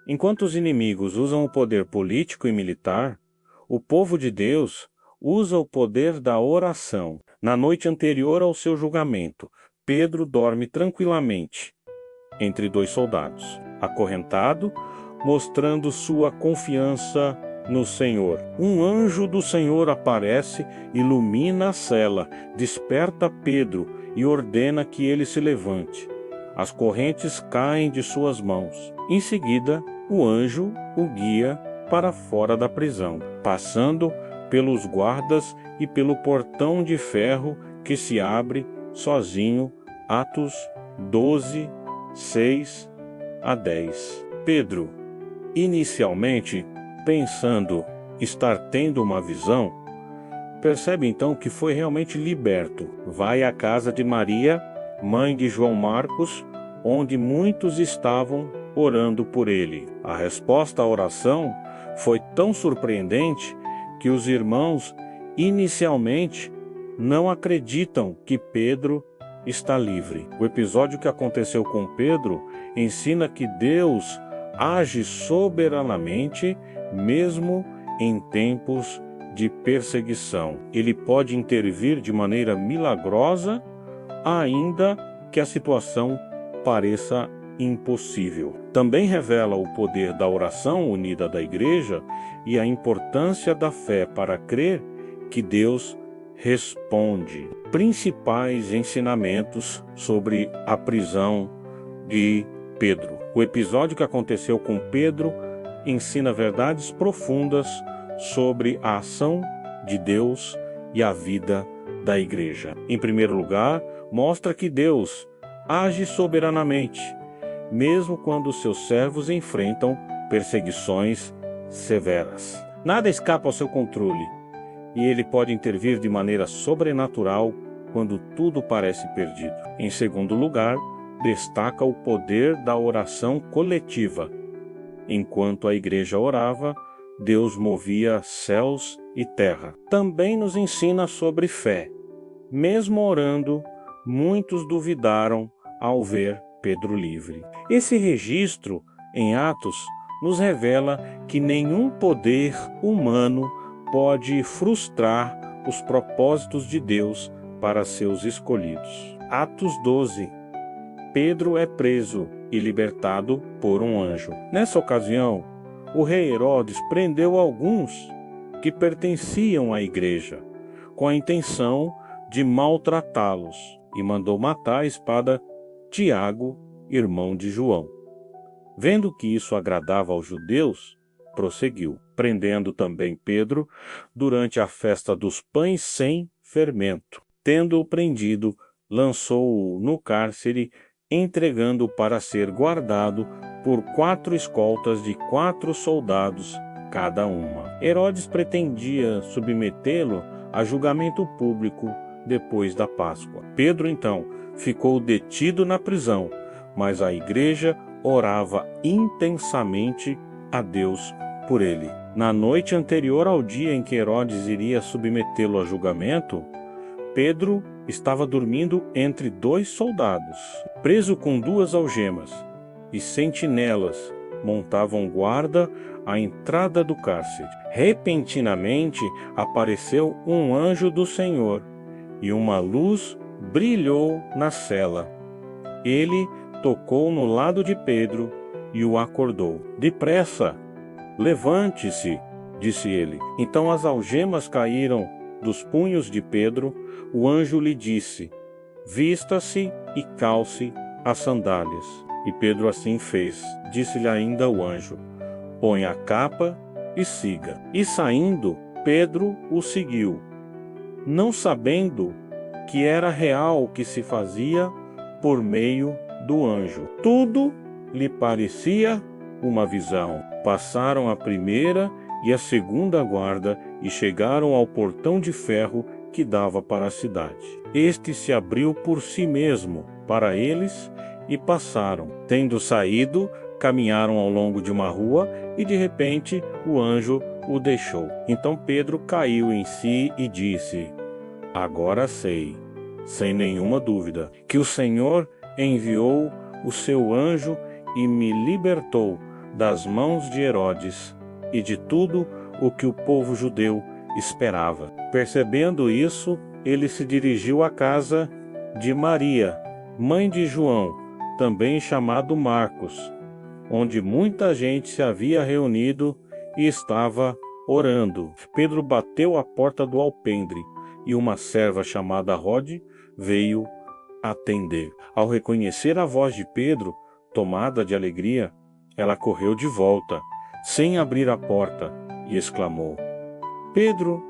Enquanto os inimigos usam o poder político e militar, o povo de Deus usa o poder da oração. Na noite anterior ao seu julgamento, Pedro dorme tranquilamente entre dois soldados, acorrentado, mostrando sua confiança no Senhor. Um anjo do Senhor aparece, ilumina a cela, desperta Pedro e ordena que ele se levante. As correntes caem de suas mãos. Em seguida, o anjo o guia para fora da prisão, passando pelos guardas e pelo portão de ferro que se abre sozinho. Atos 12, 6 a 10. Pedro, inicialmente pensando estar tendo uma visão, percebe então que foi realmente liberto. Vai à casa de Maria, mãe de João Marcos, onde muitos estavam orando por ele. A resposta à oração foi tão surpreendente que os irmãos inicialmente não acreditam que Pedro está livre. O episódio que aconteceu com Pedro ensina que Deus age soberanamente mesmo em tempos de perseguição. Ele pode intervir de maneira milagrosa, ainda que a situação pareça impossível. Também revela o poder da oração unida da igreja e a importância da fé para crer que Deus responde. Principais ensinamentos sobre a prisão de Pedro. O episódio que aconteceu com Pedro ensina verdades profundas sobre a ação de Deus e a vida da igreja. Em primeiro lugar, mostra que Deus age soberanamente, mesmo quando seus servos enfrentam perseguições severas. Nada escapa ao seu controle, e ele pode intervir de maneira sobrenatural quando tudo parece perdido. Em segundo lugar, destaca o poder da oração coletiva. Enquanto a igreja orava, Deus movia céus e terra. Também nos ensina sobre fé. Mesmo orando, muitos duvidaram ao ver Pedro livre. Esse registro em Atos nos revela que nenhum poder humano pode frustrar os propósitos de Deus para seus escolhidos. Atos 12. Pedro é preso e libertado por um anjo. Nessa ocasião, o rei Herodes prendeu alguns que pertenciam à igreja, com a intenção de maltratá-los, e mandou matar à espada Tiago, irmão de João. Vendo que isso agradava aos judeus, prosseguiu, prendendo também Pedro durante a festa dos pães sem fermento. Tendo-o prendido, lançou-o no cárcere, entregando-o para ser guardado por 4 escoltas de 4 soldados cada uma. Herodes pretendia submetê-lo a julgamento público depois da Páscoa. Pedro, então, ficou detido na prisão, mas a igreja orava intensamente a Deus por ele. Na noite anterior ao dia em que Herodes iria submetê-lo a julgamento, Pedro estava dormindo entre 2 soldados, preso com 2 algemas, e sentinelas montavam guarda à entrada do cárcere. Repentinamente apareceu um anjo do Senhor, e uma luz brilhou na cela. Ele tocou no lado de Pedro e o acordou. Depressa, levante-se, disse ele. Então as algemas caíram dos punhos de Pedro. O anjo lhe disse: vista-se e calce as sandálias. E Pedro assim fez. Disse-lhe ainda o anjo: põe a capa e siga. E saindo, Pedro o seguiu, não sabendo que era real o que se fazia por meio do anjo. Tudo lhe parecia uma visão. Passaram a primeira e a segunda guarda e chegaram ao portão de ferro que dava para a cidade. Este se abriu por si mesmo para eles e passaram. Tendo saído, caminharam ao longo de uma rua e de repente o anjo o deixou. Então Pedro caiu em si e disse: agora sei, sem nenhuma dúvida, que o Senhor enviou o seu anjo e me libertou das mãos de Herodes e de tudo o que o povo judeu esperava. Percebendo isso, ele se dirigiu à casa de Maria, mãe de João, também chamado Marcos, onde muita gente se havia reunido e estava orando. Pedro bateu à porta do alpendre e uma serva chamada Rode veio atender. Ao reconhecer a voz de Pedro, tomada de alegria, ela correu de volta, sem abrir a porta, e exclamou: Pedro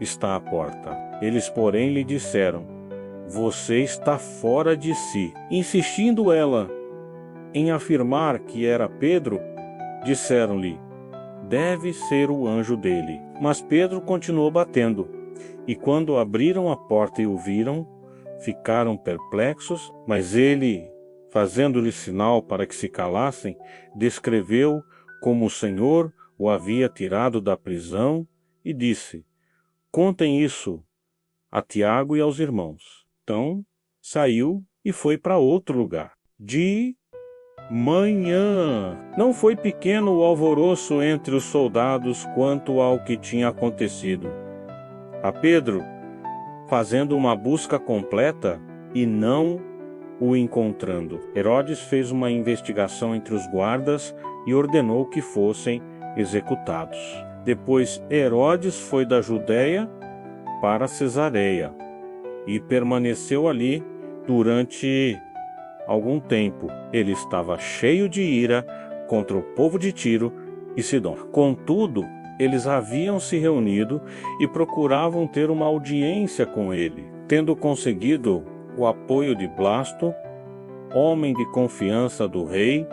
está à porta. Eles, porém, lhe disseram: Você está fora de si. Insistindo ela em afirmar que era Pedro, disseram-lhe: Deve ser o anjo dele. Mas Pedro continuou batendo, e quando abriram a porta e o viram, ficaram perplexos, mas ele, fazendo-lhe sinal para que se calassem, descreveu como o Senhor o havia tirado da prisão e disse: Contem isso a Tiago e aos irmãos. Então saiu e foi para outro lugar. De manhã. Não foi pequeno o alvoroço entre os soldados quanto ao que tinha acontecido. A Pedro, fazendo uma busca completa e não o encontrando. Herodes fez uma investigação entre os guardas e ordenou que fossem executados. Depois Herodes foi da Judéia para Cesareia e permaneceu ali durante algum tempo. Ele estava cheio de ira contra o povo de Tiro e Sidom. Contudo, eles haviam se reunido e procuravam ter uma audiência com ele. Tendo conseguido o apoio de Blasto, homem de confiança do rei,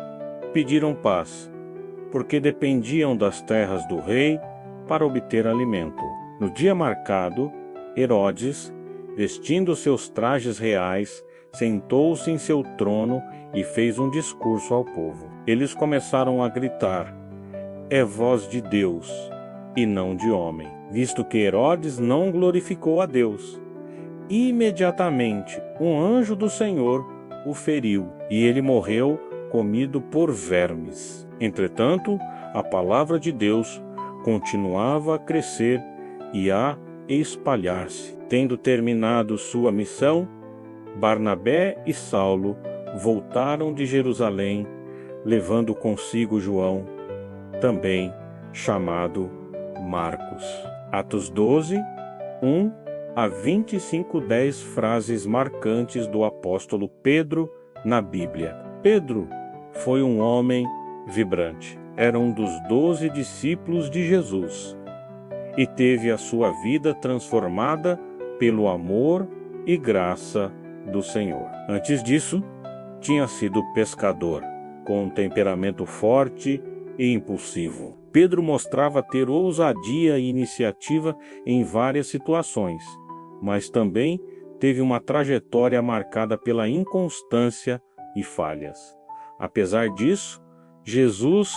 pediram paz, porque dependiam das terras do rei para obter alimento. No dia marcado, Herodes, vestindo seus trajes reais, sentou-se em seu trono e fez um discurso ao povo. Eles começaram a gritar: É voz de Deus e não de homem, visto que Herodes não glorificou a Deus. Imediatamente, um anjo do Senhor o feriu, e ele morreu comido por vermes. Entretanto, a palavra de Deus continuava a crescer e a espalhar-se. Tendo terminado sua missão, Barnabé e Saulo voltaram de Jerusalém, levando consigo João, também chamado Marcos. Atos 12, 1 a 25, 10 frases marcantes do apóstolo Pedro na Bíblia. Pedro foi um homem vibrante. Era um dos 12 discípulos de Jesus e teve a sua vida transformada pelo amor e graça do Senhor. Antes disso, tinha sido pescador, com um temperamento forte e impulsivo. Pedro mostrava ter ousadia e iniciativa em várias situações, mas também teve uma trajetória marcada pela inconstância e falhas. Apesar disso, Jesus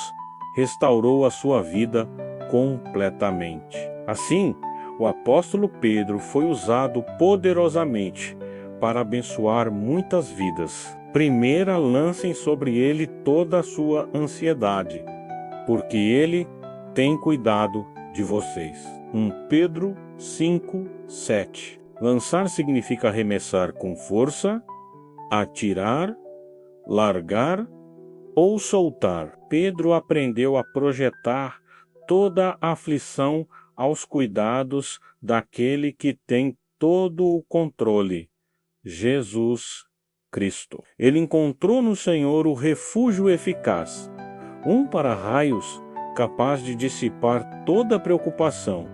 restaurou a sua vida completamente. Assim, o apóstolo Pedro foi usado poderosamente para abençoar muitas vidas. Primeiro, lancem sobre ele toda a sua ansiedade, porque ele tem cuidado de vocês. 1 Pedro 5, 7. Lançar significa arremessar com força, atirar, largar ou soltar. Pedro aprendeu a projetar toda a aflição aos cuidados daquele que tem todo o controle, Jesus Cristo. Ele encontrou no Senhor o refúgio eficaz, um para-raios capaz de dissipar toda preocupação,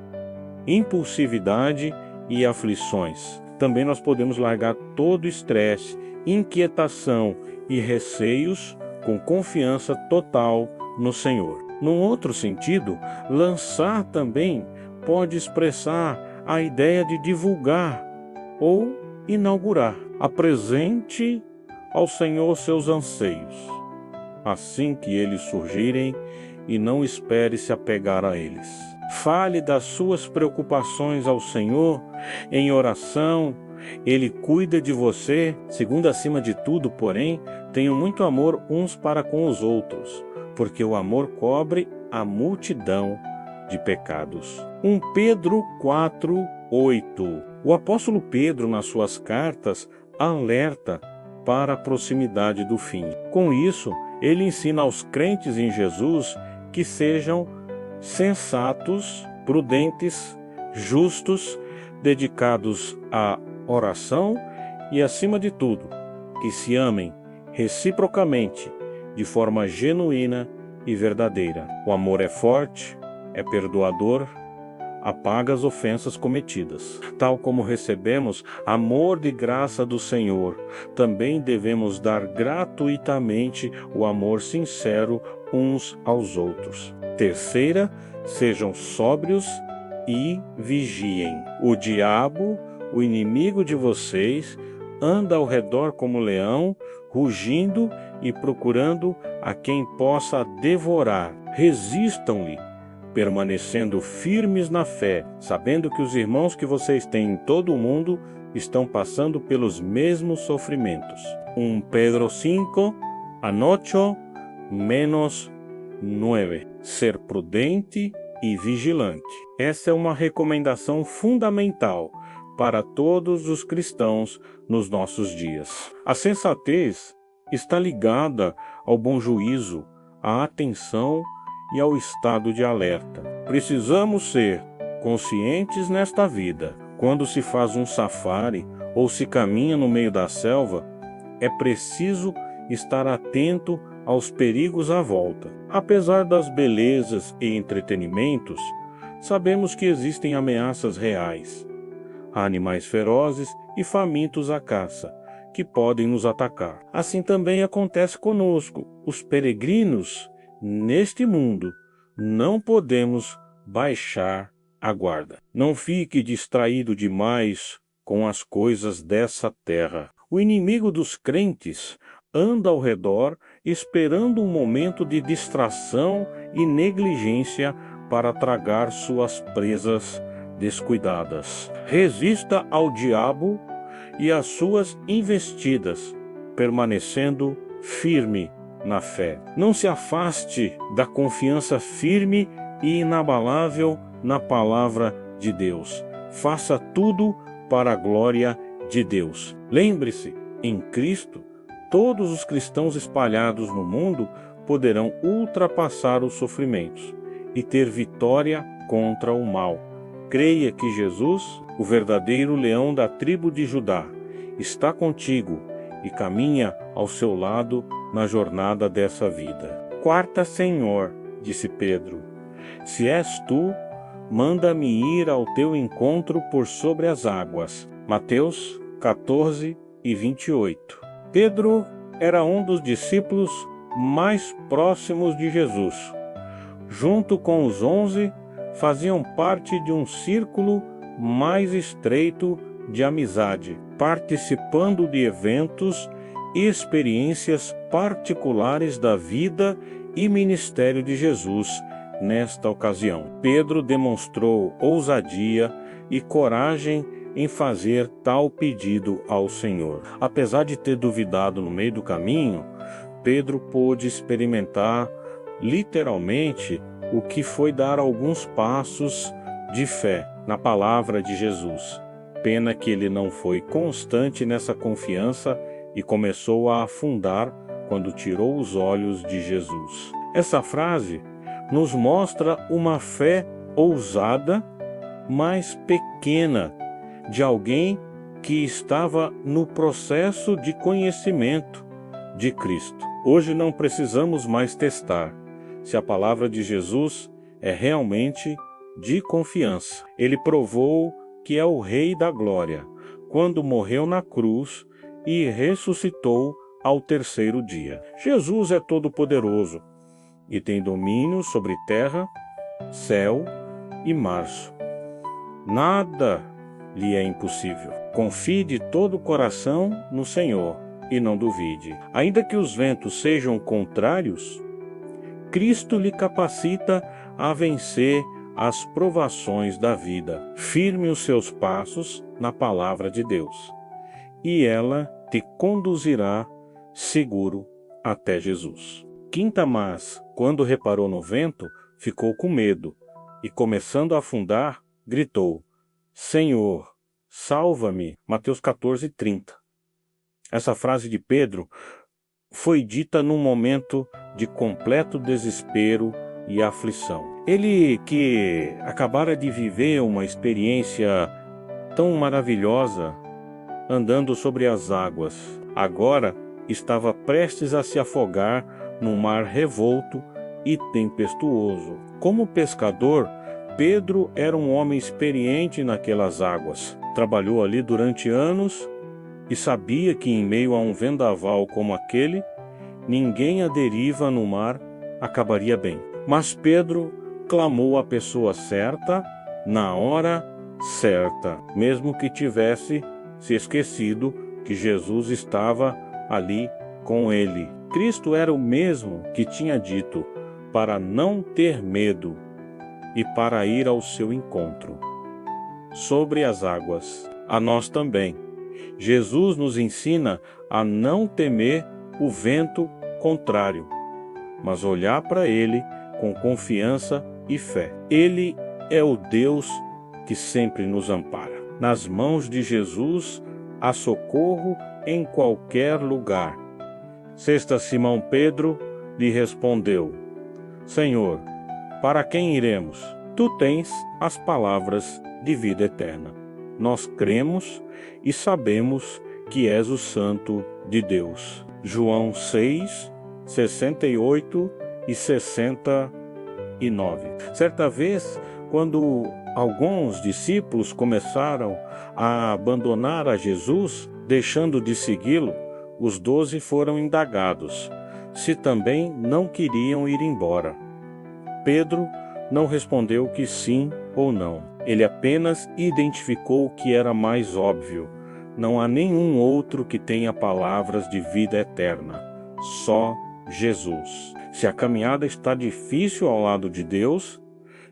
impulsividade e aflições. Também nós podemos largar todo estresse, inquietação e receios com confiança total no Senhor. Num outro sentido, lançar também pode expressar a ideia de divulgar ou inaugurar. Apresente ao Senhor seus anseios, assim que eles surgirem, e não espere se apegar a eles. Fale das suas preocupações ao Senhor em oração. Ele cuida de você. Segundo, acima de tudo, porém, tenham muito amor uns para com os outros, porque o amor cobre a multidão de pecados. 1 Pedro 4:8. O apóstolo Pedro, nas suas cartas, alerta para a proximidade do fim. Com isso, ele ensina aos crentes em Jesus que sejam sensatos, prudentes, justos, dedicados à oração e, acima de tudo, que se amem reciprocamente, de forma genuína e verdadeira. O amor é forte, é perdoador, apaga as ofensas cometidas. Tal como recebemos amor de graça do Senhor, também devemos dar gratuitamente o amor sincero uns aos outros. Terceira, sejam sóbrios e vigiem. O diabo, o inimigo de vocês, anda ao redor como leão, rugindo e procurando a quem possa devorar. Resistam-lhe, permanecendo firmes na fé, sabendo que os irmãos que vocês têm em todo o mundo estão passando pelos mesmos sofrimentos. 1 Pedro 5, 8-9. Ser prudente e vigilante. Essa é uma recomendação fundamental para todos os cristãos nos nossos dias. A sensatez está ligada ao bom juízo, à atenção e ao estado de alerta. Precisamos ser conscientes nesta vida. Quando se faz um safari ou se caminha no meio da selva, é preciso estar atento aos perigos à volta. Apesar das belezas e entretenimentos, sabemos que existem ameaças reais. Há animais ferozes e famintos à caça, que podem nos atacar. Assim também acontece conosco, os peregrinos neste mundo. Não podemos baixar a guarda. Não fique distraído demais com as coisas dessa terra. O inimigo dos crentes anda ao redor esperando um momento de distração e negligência para tragar suas presas descuidadas. Resista ao diabo e às suas investidas, permanecendo firme na fé. Não se afaste da confiança firme e inabalável na palavra de Deus. Faça tudo para a glória de Deus. Lembre-se, em Cristo, todos os cristãos espalhados no mundo poderão ultrapassar os sofrimentos e ter vitória contra o mal. Creia que Jesus, o verdadeiro leão da tribo de Judá, está contigo e caminha ao seu lado na jornada dessa vida. Quarta, Senhor, disse Pedro, se és tu, manda-me ir ao teu encontro por sobre as águas. Mateus 14:28. Pedro era um dos discípulos mais próximos de Jesus. Junto com os 11, faziam parte de um círculo mais estreito de amizade, participando de eventos e experiências particulares da vida e ministério de Jesus nesta ocasião. Pedro demonstrou ousadia e coragem em fazer tal pedido ao Senhor. Apesar de ter duvidado no meio do caminho, Pedro pôde experimentar literalmente o que foi dar alguns passos de fé na palavra de Jesus. Pena que ele não foi constante nessa confiança e começou a afundar quando tirou os olhos de Jesus. Essa frase nos mostra uma fé ousada, mas pequena, de alguém que estava no processo de conhecimento de Cristo. Hoje não precisamos mais testar se a palavra de Jesus é realmente de confiança. Ele provou que é o Rei da Glória, quando morreu na cruz e ressuscitou ao terceiro dia. Jesus é todo-poderoso e tem domínio sobre terra, céu e mar. Nada lhe é impossível. Confie de todo o coração no Senhor e não duvide. Ainda que os ventos sejam contrários, Cristo lhe capacita a vencer as provações da vida. Firme os seus passos na palavra de Deus, e ela te conduzirá seguro até Jesus. Quintamás, quando reparou no vento, ficou com medo e, começando a afundar, gritou: Senhor, salva-me. Mateus 14:30. Essa frase de Pedro foi dita num momento de completo desespero e aflição. Ele, que acabara de viver uma experiência tão maravilhosa andando sobre as águas, agora estava prestes a se afogar num mar revolto e tempestuoso. Como pescador, Pedro era um homem experiente naquelas águas. Trabalhou ali durante anos e sabia que em meio a um vendaval como aquele, ninguém à deriva no mar acabaria bem. Mas Pedro clamou a pessoa certa, na hora certa, mesmo que tivesse se esquecido que Jesus estava ali com ele. Cristo era o mesmo que tinha dito para não ter medo e para ir ao seu encontro. Sobre as águas, a nós também. Jesus nos ensina a não temer o vento contrário, mas olhar para ele com confiança e fé. Ele é o Deus que sempre nos ampara. Nas mãos de Jesus há socorro em qualquer lugar. Sexta, Simão Pedro lhe respondeu: Senhor, para quem iremos? Tu tens as palavras de vida eterna. Nós cremos e sabemos que és o Santo de Deus. João 6, 68 e 69. Certa vez, quando alguns discípulos começaram a abandonar a Jesus, deixando de segui-lo, os 12 foram indagados se também não queriam ir embora. Pedro não respondeu que sim ou não. Ele apenas identificou o que era mais óbvio: não há nenhum outro que tenha palavras de vida eterna, só Jesus. Se a caminhada está difícil ao lado de Deus,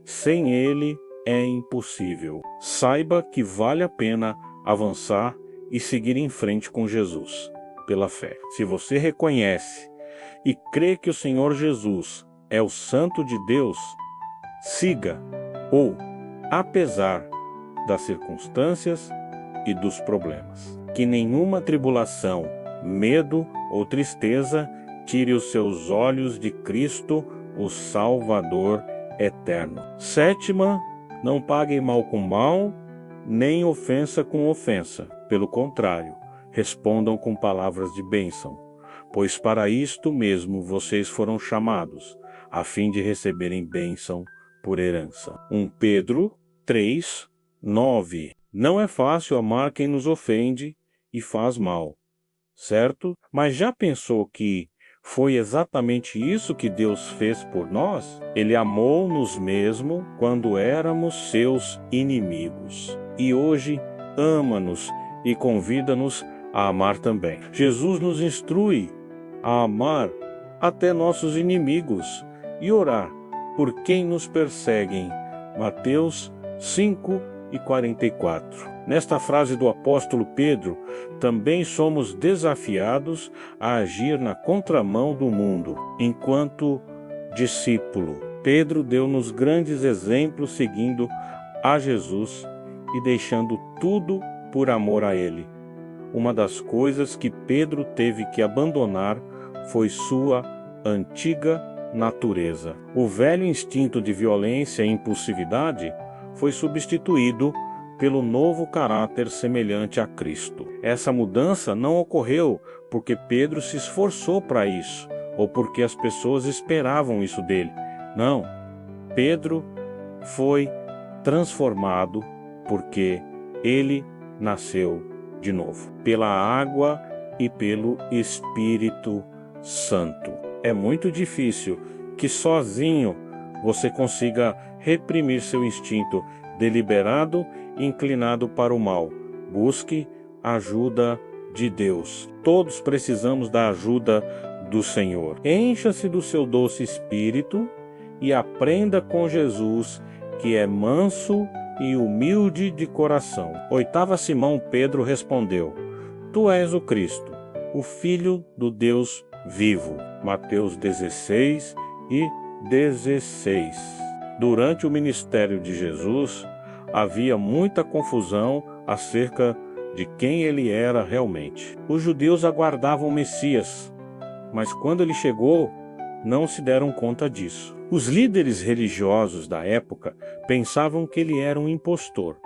sem Ele é impossível. Saiba que vale a pena avançar e seguir em frente com Jesus, pela fé. Se você reconhece e crê que o Senhor Jesus é o Santo de Deus, siga, ou, apesar das circunstâncias e dos problemas. Que nenhuma tribulação, medo ou tristeza tire os seus olhos de Cristo, o Salvador eterno. Sétima, não paguem mal com mal, nem ofensa com ofensa. Pelo contrário, respondam com palavras de bênção, pois para isto mesmo vocês foram chamados, a fim de receberem bênção por herança. 1 Pedro 3, 9. Não é fácil amar quem nos ofende e faz mal, certo? Mas já pensou que foi exatamente isso que Deus fez por nós? Ele amou-nos mesmo quando éramos seus inimigos. E hoje ama-nos e convida-nos a amar também. Jesus nos instrui a amar até nossos inimigos e orar por quem nos perseguem. Mateus 5:44. Nesta frase do apóstolo Pedro, também somos desafiados a agir na contramão do mundo. Enquanto discípulo, Pedro deu-nos grandes exemplos seguindo a Jesus e deixando tudo por amor a Ele. Uma das coisas que Pedro teve que abandonar foi sua antiga natureza. O velho instinto de violência e impulsividade foi substituído pelo novo caráter semelhante a Cristo. Essa mudança não ocorreu porque Pedro se esforçou para isso, ou porque as pessoas esperavam isso dele. Não, Pedro foi transformado porque ele nasceu de novo, pela água e pelo Espírito Santo. É muito difícil que sozinho você consiga reprimir seu instinto deliberado e inclinado para o mal. Busque a ajuda de Deus. Todos precisamos da ajuda do Senhor. Encha-se do seu doce Espírito e aprenda com Jesus, que é manso e humilde de coração. Oitava, Simão Pedro respondeu: Tu és o Cristo, o Filho do Deus vivo. Mateus 16 e 16. Durante o ministério de Jesus, havia muita confusão acerca de quem ele era realmente. Os judeus aguardavam o Messias, mas quando ele chegou, não se deram conta disso. Os líderes religiosos da época pensavam que ele era um impostor.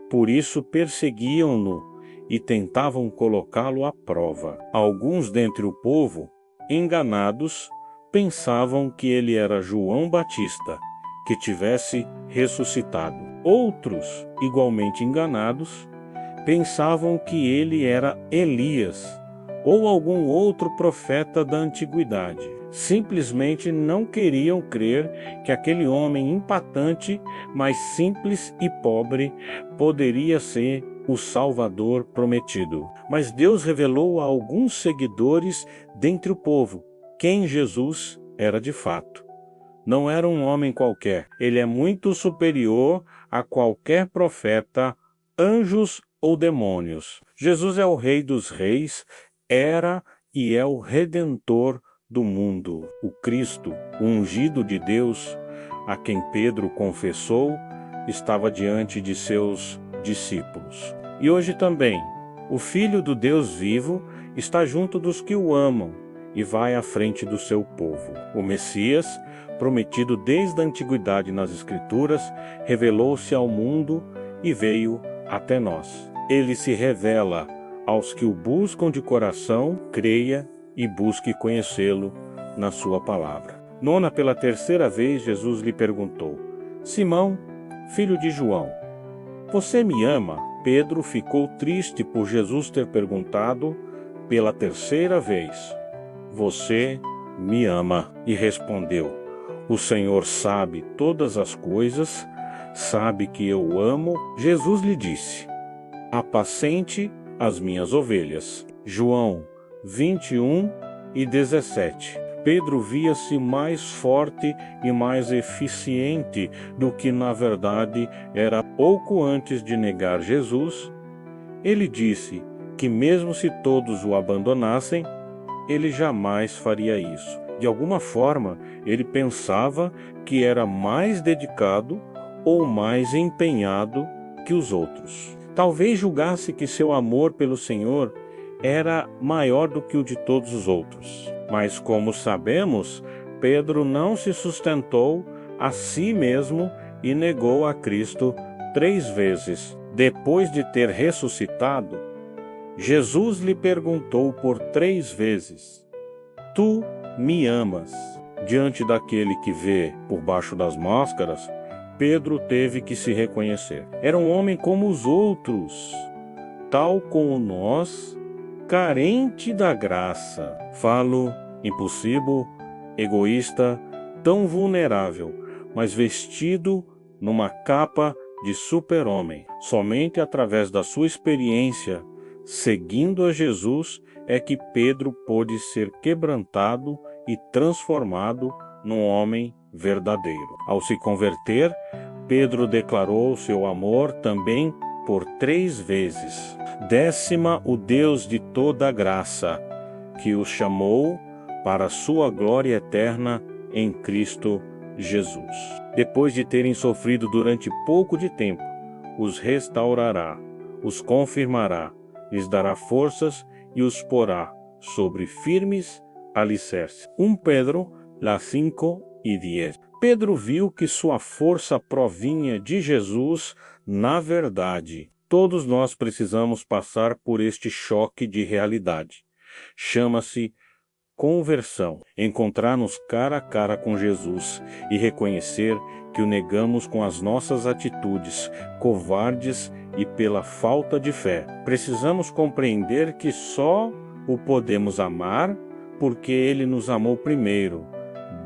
Por isso perseguiam-no e tentavam colocá-lo à prova. Alguns dentre o povo, enganados, pensavam que ele era João Batista, que tivesse ressuscitado. Outros, igualmente enganados, pensavam que ele era Elias ou algum outro profeta da antiguidade. Simplesmente não queriam crer que aquele homem impactante, mas simples e pobre, poderia ser o Salvador prometido. Mas Deus revelou a alguns seguidores dentre o povo quem Jesus era de fato. Não era um homem qualquer. Ele é muito superior a qualquer profeta, anjos ou demônios. Jesus é o Rei dos Reis, era e é o Redentor do mundo. O Cristo, o ungido de Deus, a quem Pedro confessou, estava diante de seus discípulos. E hoje também, o Filho do Deus vivo está junto dos que o amam e vai à frente do seu povo. O Messias, prometido desde a antiguidade nas Escrituras, revelou-se ao mundo e veio até nós. Ele se revela aos que o buscam de coração, creia e busque conhecê-lo na sua palavra. Pela terceira vez, Jesus lhe perguntou: Simão, filho de João, você me ama? Pedro ficou triste por Jesus ter perguntado pela terceira vez: Você me ama? E respondeu: O Senhor sabe todas as coisas, sabe que eu amo. Jesus lhe disse: Apacente as minhas ovelhas. João 21 e 17. Pedro via-se mais forte e mais eficiente do que na verdade era. Pouco antes de negar Jesus, ele disse que mesmo se todos o abandonassem, ele jamais faria isso. De alguma forma, ele pensava que era mais dedicado ou mais empenhado que os outros. Talvez julgasse que seu amor pelo Senhor era maior do que o de todos os outros. Mas, como sabemos, Pedro não se sustentou a si mesmo e negou a Cristo 3 vezes. Depois de ter ressuscitado, Jesus lhe perguntou por 3 vezes: Tu me amas? Diante daquele que vê por baixo das máscaras, Pedro teve que se reconhecer. Era um homem como os outros, tal como nós, carente da graça. Falo, impossível, egoísta, tão vulnerável, mas vestido numa capa de super-homem. Somente através da sua experiência, seguindo a Jesus, é que Pedro pôde ser quebrantado e transformado num homem verdadeiro. Ao se converter, Pedro declarou seu amor também por 3 vezes. 10ª, o Deus de toda a graça, que os chamou para a sua glória eterna em Cristo Jesus. Depois de terem sofrido durante pouco de tempo, os restaurará, os confirmará, lhes dará forças e os porá sobre firmes alicerces. 1 Pedro 5 e 10. Pedro viu que sua força provinha de Jesus na verdade. Todos nós precisamos passar por este choque de realidade. Chama-se conversão. Encontrar-nos cara a cara com Jesus e reconhecer que o negamos com as nossas atitudes covardes e pela falta de fé. Precisamos compreender que só o podemos amar porque ele nos amou primeiro,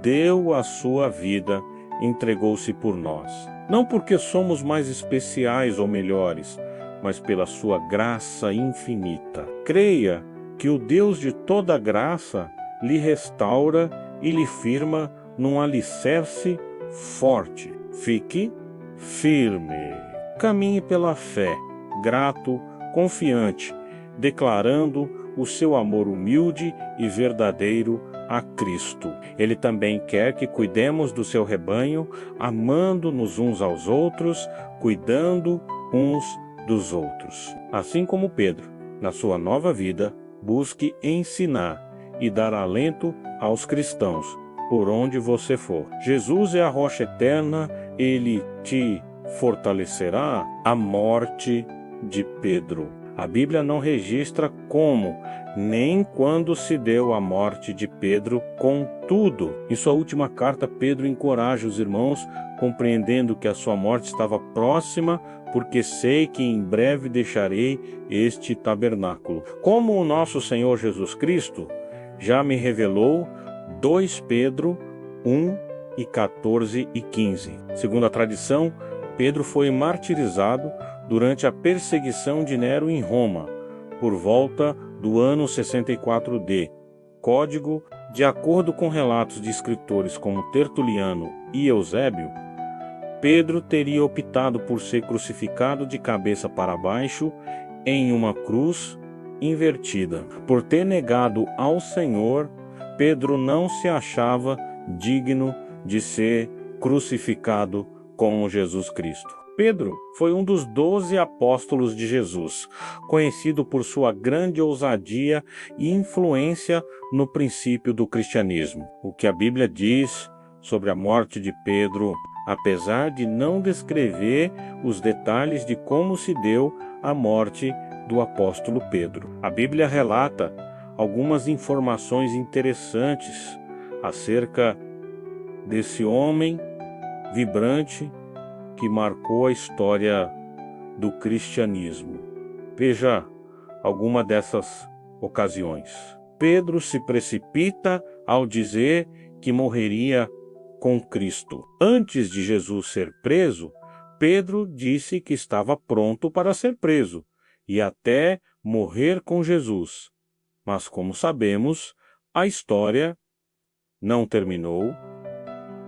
deu a sua vida, entregou-se por nós. Não porque somos mais especiais ou melhores, mas pela sua graça infinita. Creia que o Deus de toda graça lhe restaura e lhe firma num alicerce forte. Fique firme. Caminhe pela fé, grato, confiante, declarando o seu amor humilde e verdadeiro a Cristo. Ele também quer que cuidemos do seu rebanho, amando-nos uns aos outros, cuidando uns dos outros. Assim como Pedro, na sua nova vida, busque ensinar e dar alento aos cristãos, por onde você for. Jesus é a rocha eterna, ele te fortalecerá. A morte de Pedro. A Bíblia não registra como, nem quando se deu a morte de Pedro. Contudo, em sua última carta, Pedro encoraja os irmãos, compreendendo que a sua morte estava próxima, porque sei que em breve deixarei este tabernáculo. Como o nosso Senhor Jesus Cristo já me revelou, 2 Pedro 1:14 e 15. Segundo a tradição, Pedro foi martirizado durante a perseguição de Nero em Roma, por volta do ano 64 d. Código, de acordo com relatos de escritores como Tertuliano e Eusébio, Pedro teria optado por ser crucificado de cabeça para baixo em uma cruz invertida. Por ter negado ao Senhor, Pedro não se achava digno de ser crucificado com Jesus Cristo. Pedro foi um dos 12 apóstolos de Jesus, conhecido por sua grande ousadia e influência no princípio do cristianismo. O que a Bíblia diz sobre a morte de Pedro, apesar de não descrever os detalhes de como se deu a morte do apóstolo Pedro. A Bíblia relata algumas informações interessantes acerca desse homem vibrante que marcou a história do cristianismo. Veja alguma dessas ocasiões. Pedro se precipita ao dizer que morreria com Cristo. Antes de Jesus ser preso, Pedro disse que estava pronto para ser preso e até morrer com Jesus. Mas, como sabemos, a história não terminou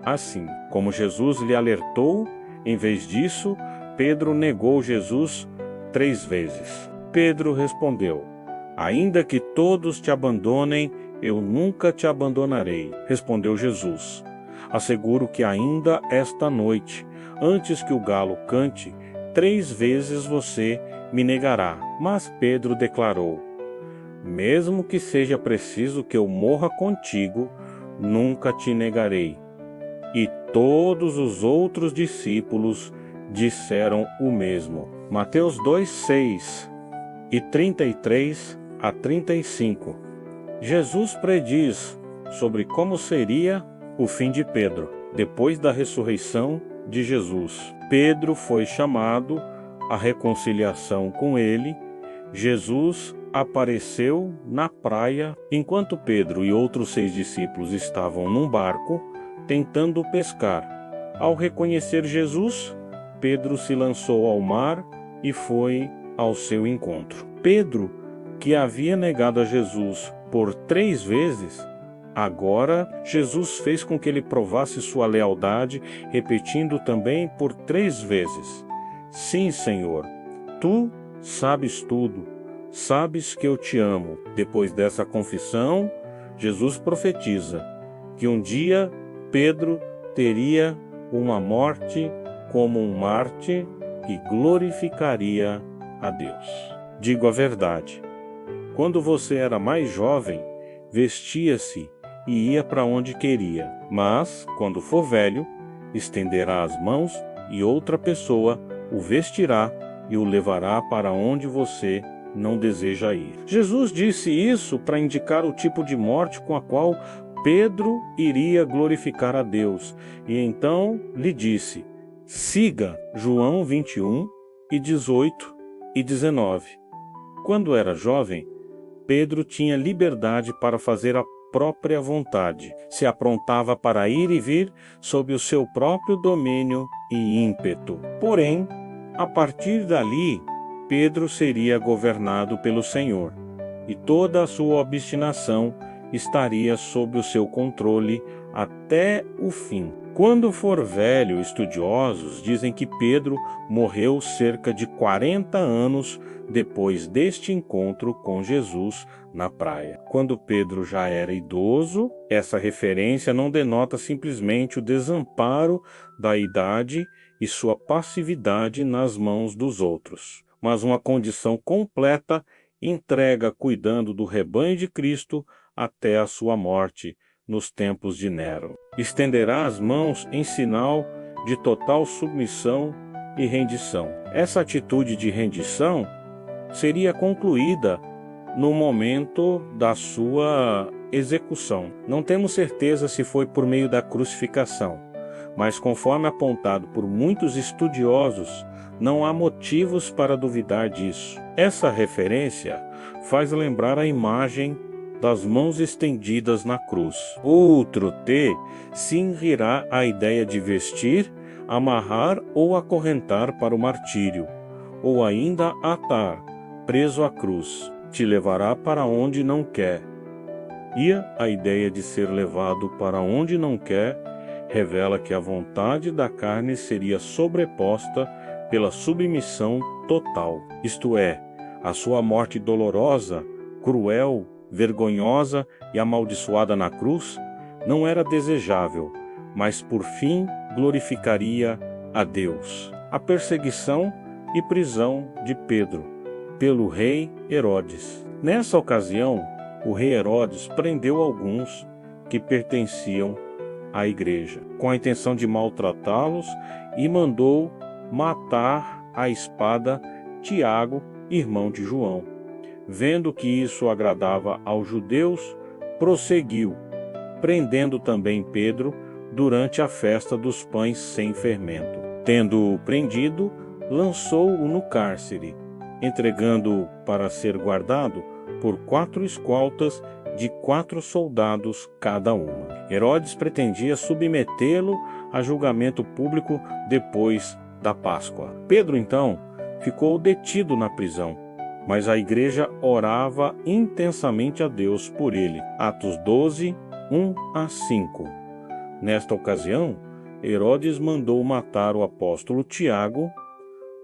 assim. Como Jesus lhe alertou, em vez disso, Pedro negou Jesus 3 vezes. Pedro respondeu: ainda que todos te abandonem, eu nunca te abandonarei. Respondeu Jesus: asseguro que ainda esta noite, antes que o galo cante, 3 vezes você me negará. Mas Pedro declarou: mesmo que seja preciso que eu morra contigo, nunca te negarei. E todos os outros discípulos disseram o mesmo. Mateus 2:6 e 33 a 35. Jesus prediz sobre como seria o fim de Pedro, depois da ressurreição de Jesus. Pedro foi chamado à reconciliação com ele. Jesus apareceu na praia enquanto Pedro e outros 6 discípulos estavam num barco tentando pescar. Ao reconhecer Jesus, Pedro se lançou ao mar e foi ao seu encontro. Pedro, que havia negado a Jesus por 3 vezes, agora Jesus fez com que ele provasse sua lealdade, repetindo também por 3 vezes: sim, Senhor, tu sabes tudo, sabes que eu te amo. Depois dessa confissão, Jesus profetiza que um dia Pedro teria uma morte como um mártir que glorificaria a Deus. Digo a verdade: quando você era mais jovem, vestia-se e ia para onde queria, mas, quando for velho, estenderá as mãos e outra pessoa o vestirá e o levará para onde você não deseja ir. Jesus disse isso para indicar o tipo de morte com a qual Pedro iria glorificar a Deus, e então lhe disse: siga. João 21, 18 e 19. Quando era jovem, Pedro tinha liberdade para fazer a própria vontade. Se aprontava para ir e vir sob o seu próprio domínio e ímpeto. Porém, a partir dali, Pedro seria governado pelo Senhor, e toda a sua obstinação estaria sob o seu controle até o fim. Quando for velho, estudiosos dizem que Pedro morreu cerca de 40 anos depois deste encontro com Jesus na praia. Quando Pedro já era idoso, essa referência não denota simplesmente o desamparo da idade e sua passividade nas mãos dos outros, mas uma condição completa, entrega cuidando do rebanho de Cristo até a sua morte nos tempos de Nero. Estenderá as mãos em sinal de total submissão e rendição. Essa atitude de rendição seria concluída no momento da sua execução. Não temos certeza se foi por meio da crucificação, mas conforme apontado por muitos estudiosos, não há motivos para duvidar disso. Essa referência faz lembrar a imagem das mãos estendidas na cruz. Outro T cingirá a ideia de vestir, amarrar ou acorrentar para o martírio, ou ainda atar, preso à cruz. Te levará para onde não quer. E a ideia de ser levado para onde não quer revela que a vontade da carne seria sobreposta pela submissão total. Isto é, a sua morte dolorosa, cruel, vergonhosa e amaldiçoada na cruz não era desejável, mas por fim glorificaria a Deus. A perseguição e prisão de Pedro pelo rei Herodes. Nessa ocasião, o rei Herodes prendeu alguns que pertenciam à igreja, com a intenção de maltratá-los, e mandou matar à espada Tiago, irmão de João. Vendo que isso agradava aos judeus, prosseguiu, prendendo também Pedro durante a festa dos pães sem fermento. Tendo-o prendido, lançou-o no cárcere, entregando-o para ser guardado por 4 escoltas de 4 soldados cada uma. Herodes pretendia submetê-lo a julgamento público depois da Páscoa. Pedro, então, ficou detido na prisão, mas a igreja orava intensamente a Deus por ele. Atos 12, 1-5. Nesta ocasião, Herodes mandou matar o apóstolo Tiago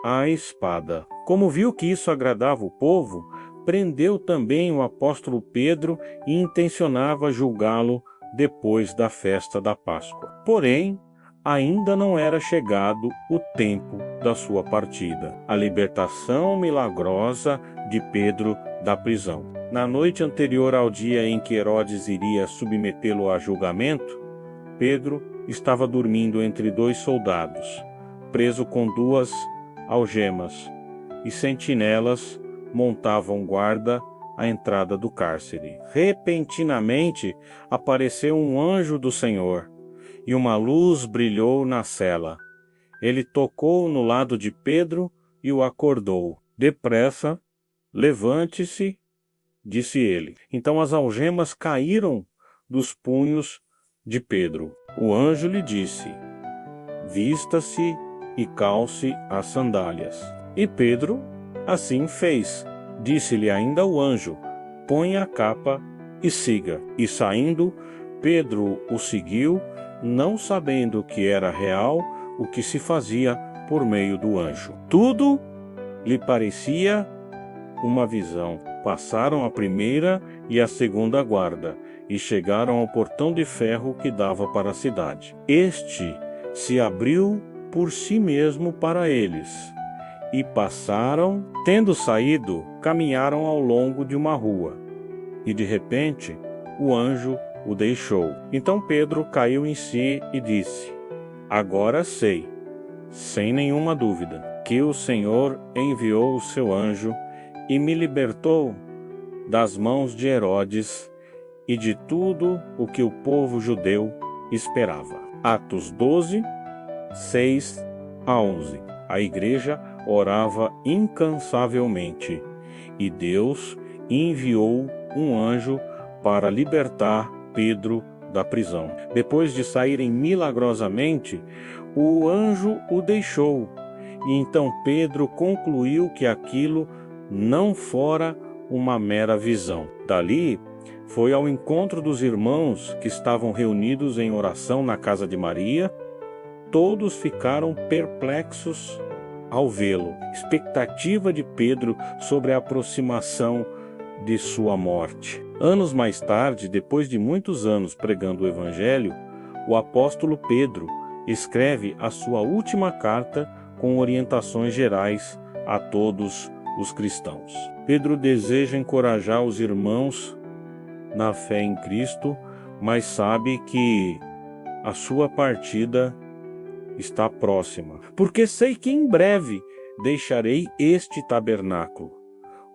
à espada. Como viu que isso agradava o povo, prendeu também o apóstolo Pedro e intencionava julgá-lo depois da festa da Páscoa. Porém, ainda não era chegado o tempo da sua partida. A libertação milagrosa de Pedro da prisão. Na noite anterior ao dia em que Herodes iria submetê-lo a julgamento, Pedro estava dormindo entre 2 soldados, preso com 2 algemas, e sentinelas montavam guarda à entrada do cárcere. Repentinamente apareceu um anjo do Senhor, e uma luz brilhou na cela. Ele tocou no lado de Pedro e o acordou. Depressa, levante-se, disse ele. Então as algemas caíram dos punhos de Pedro. O anjo lhe disse: vista-se e calce as sandálias. E Pedro assim fez. Disse-lhe ainda o anjo: ponha a capa e siga. E saindo, Pedro o seguiu, não sabendo que era real o que se fazia por meio do anjo. Tudo lhe parecia uma visão. Passaram a primeira e a segunda guarda e chegaram ao portão de ferro que dava para a cidade. Este se abriu por si mesmo para eles, e passaram. Tendo saído, caminharam ao longo de uma rua, e de repente o anjo o deixou. Então Pedro caiu em si e disse: agora sei, sem nenhuma dúvida, que o Senhor enviou o seu anjo e me libertou das mãos de Herodes e de tudo o que o povo judeu esperava. Atos 12, 6-11. A igreja orava incansavelmente, e Deus enviou um anjo para libertar Pedro da prisão. Depois de saírem milagrosamente, o anjo o deixou, e então Pedro concluiu que aquilo não fora uma mera visão. Dali, Foi ao encontro dos irmãos que estavam reunidos em oração na casa de Maria. Todos ficaram perplexos ao vê-lo. Expectativa de Pedro sobre a aproximação de sua morte. Anos mais tarde, depois de muitos anos pregando o Evangelho, o apóstolo Pedro escreve a sua última carta com orientações gerais a todos os cristãos. Pedro deseja encorajar os irmãos na fé em Cristo, mas sabe que a sua partida está próxima. Porque sei que em breve deixarei este tabernáculo,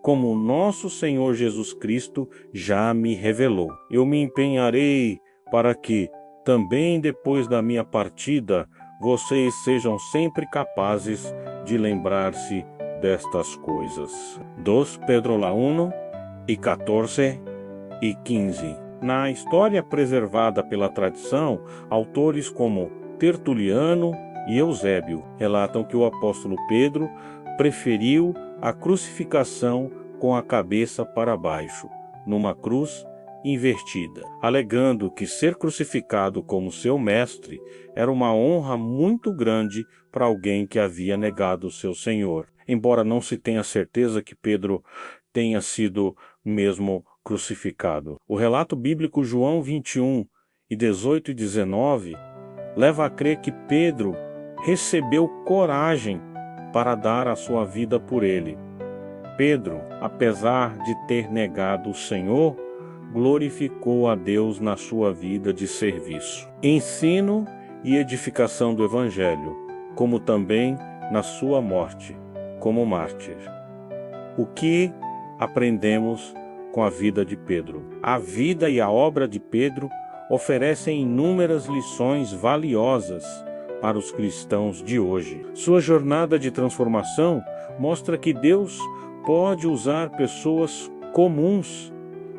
como o nosso Senhor Jesus Cristo já me revelou. Eu me empenharei para que, também depois da minha partida, vocês sejam sempre capazes de lembrar-se destas coisas. 2 Pedro 1, e 14 e 15. Na história preservada pela tradição, autores como Tertuliano e Eusébio relatam que o apóstolo Pedro preferiu a crucificação com a cabeça para baixo, numa cruz invertida, alegando que ser crucificado como seu mestre era uma honra muito grande para alguém que havia negado o seu Senhor. Embora não se tenha certeza que Pedro tenha sido mesmo crucificado. O relato bíblico João 21, e 18 e 19 leva a crer que Pedro recebeu coragem para dar a sua vida por ele. Pedro, apesar de ter negado o Senhor, glorificou a Deus na sua vida de serviço, ensino e edificação do Evangelho, como também na sua morte, como mártir. O que aprendemos com a vida de Pedro? A vida e a obra de Pedro oferecem inúmeras lições valiosas para os cristãos de hoje. Sua jornada de transformação mostra que Deus pode usar pessoas comuns,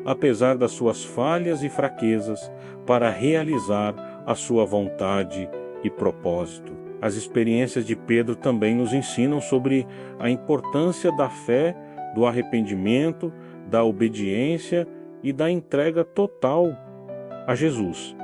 apesar das suas falhas e fraquezas, para realizar a sua vontade e propósito. As experiências de Pedro também nos ensinam sobre a importância da fé, do arrependimento, da obediência e da entrega total a Jesus.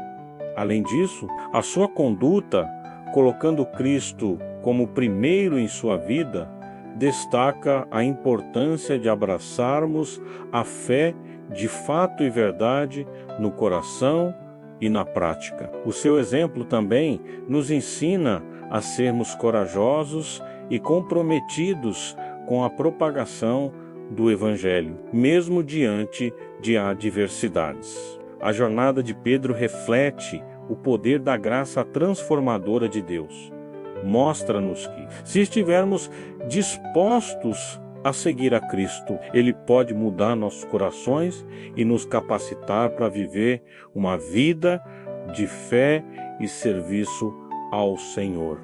Além disso, a sua conduta, colocando Cristo como primeiro em sua vida, destaca a importância de abraçarmos a fé de fato e verdade no coração e na prática. O seu exemplo também nos ensina a sermos corajosos e comprometidos com a propagação do Evangelho, mesmo diante de adversidades. A jornada de Pedro reflete o poder da graça transformadora de Deus. Mostra-nos que, se estivermos dispostos a seguir a Cristo, Ele pode mudar nossos corações e nos capacitar para viver uma vida de fé e serviço ao Senhor.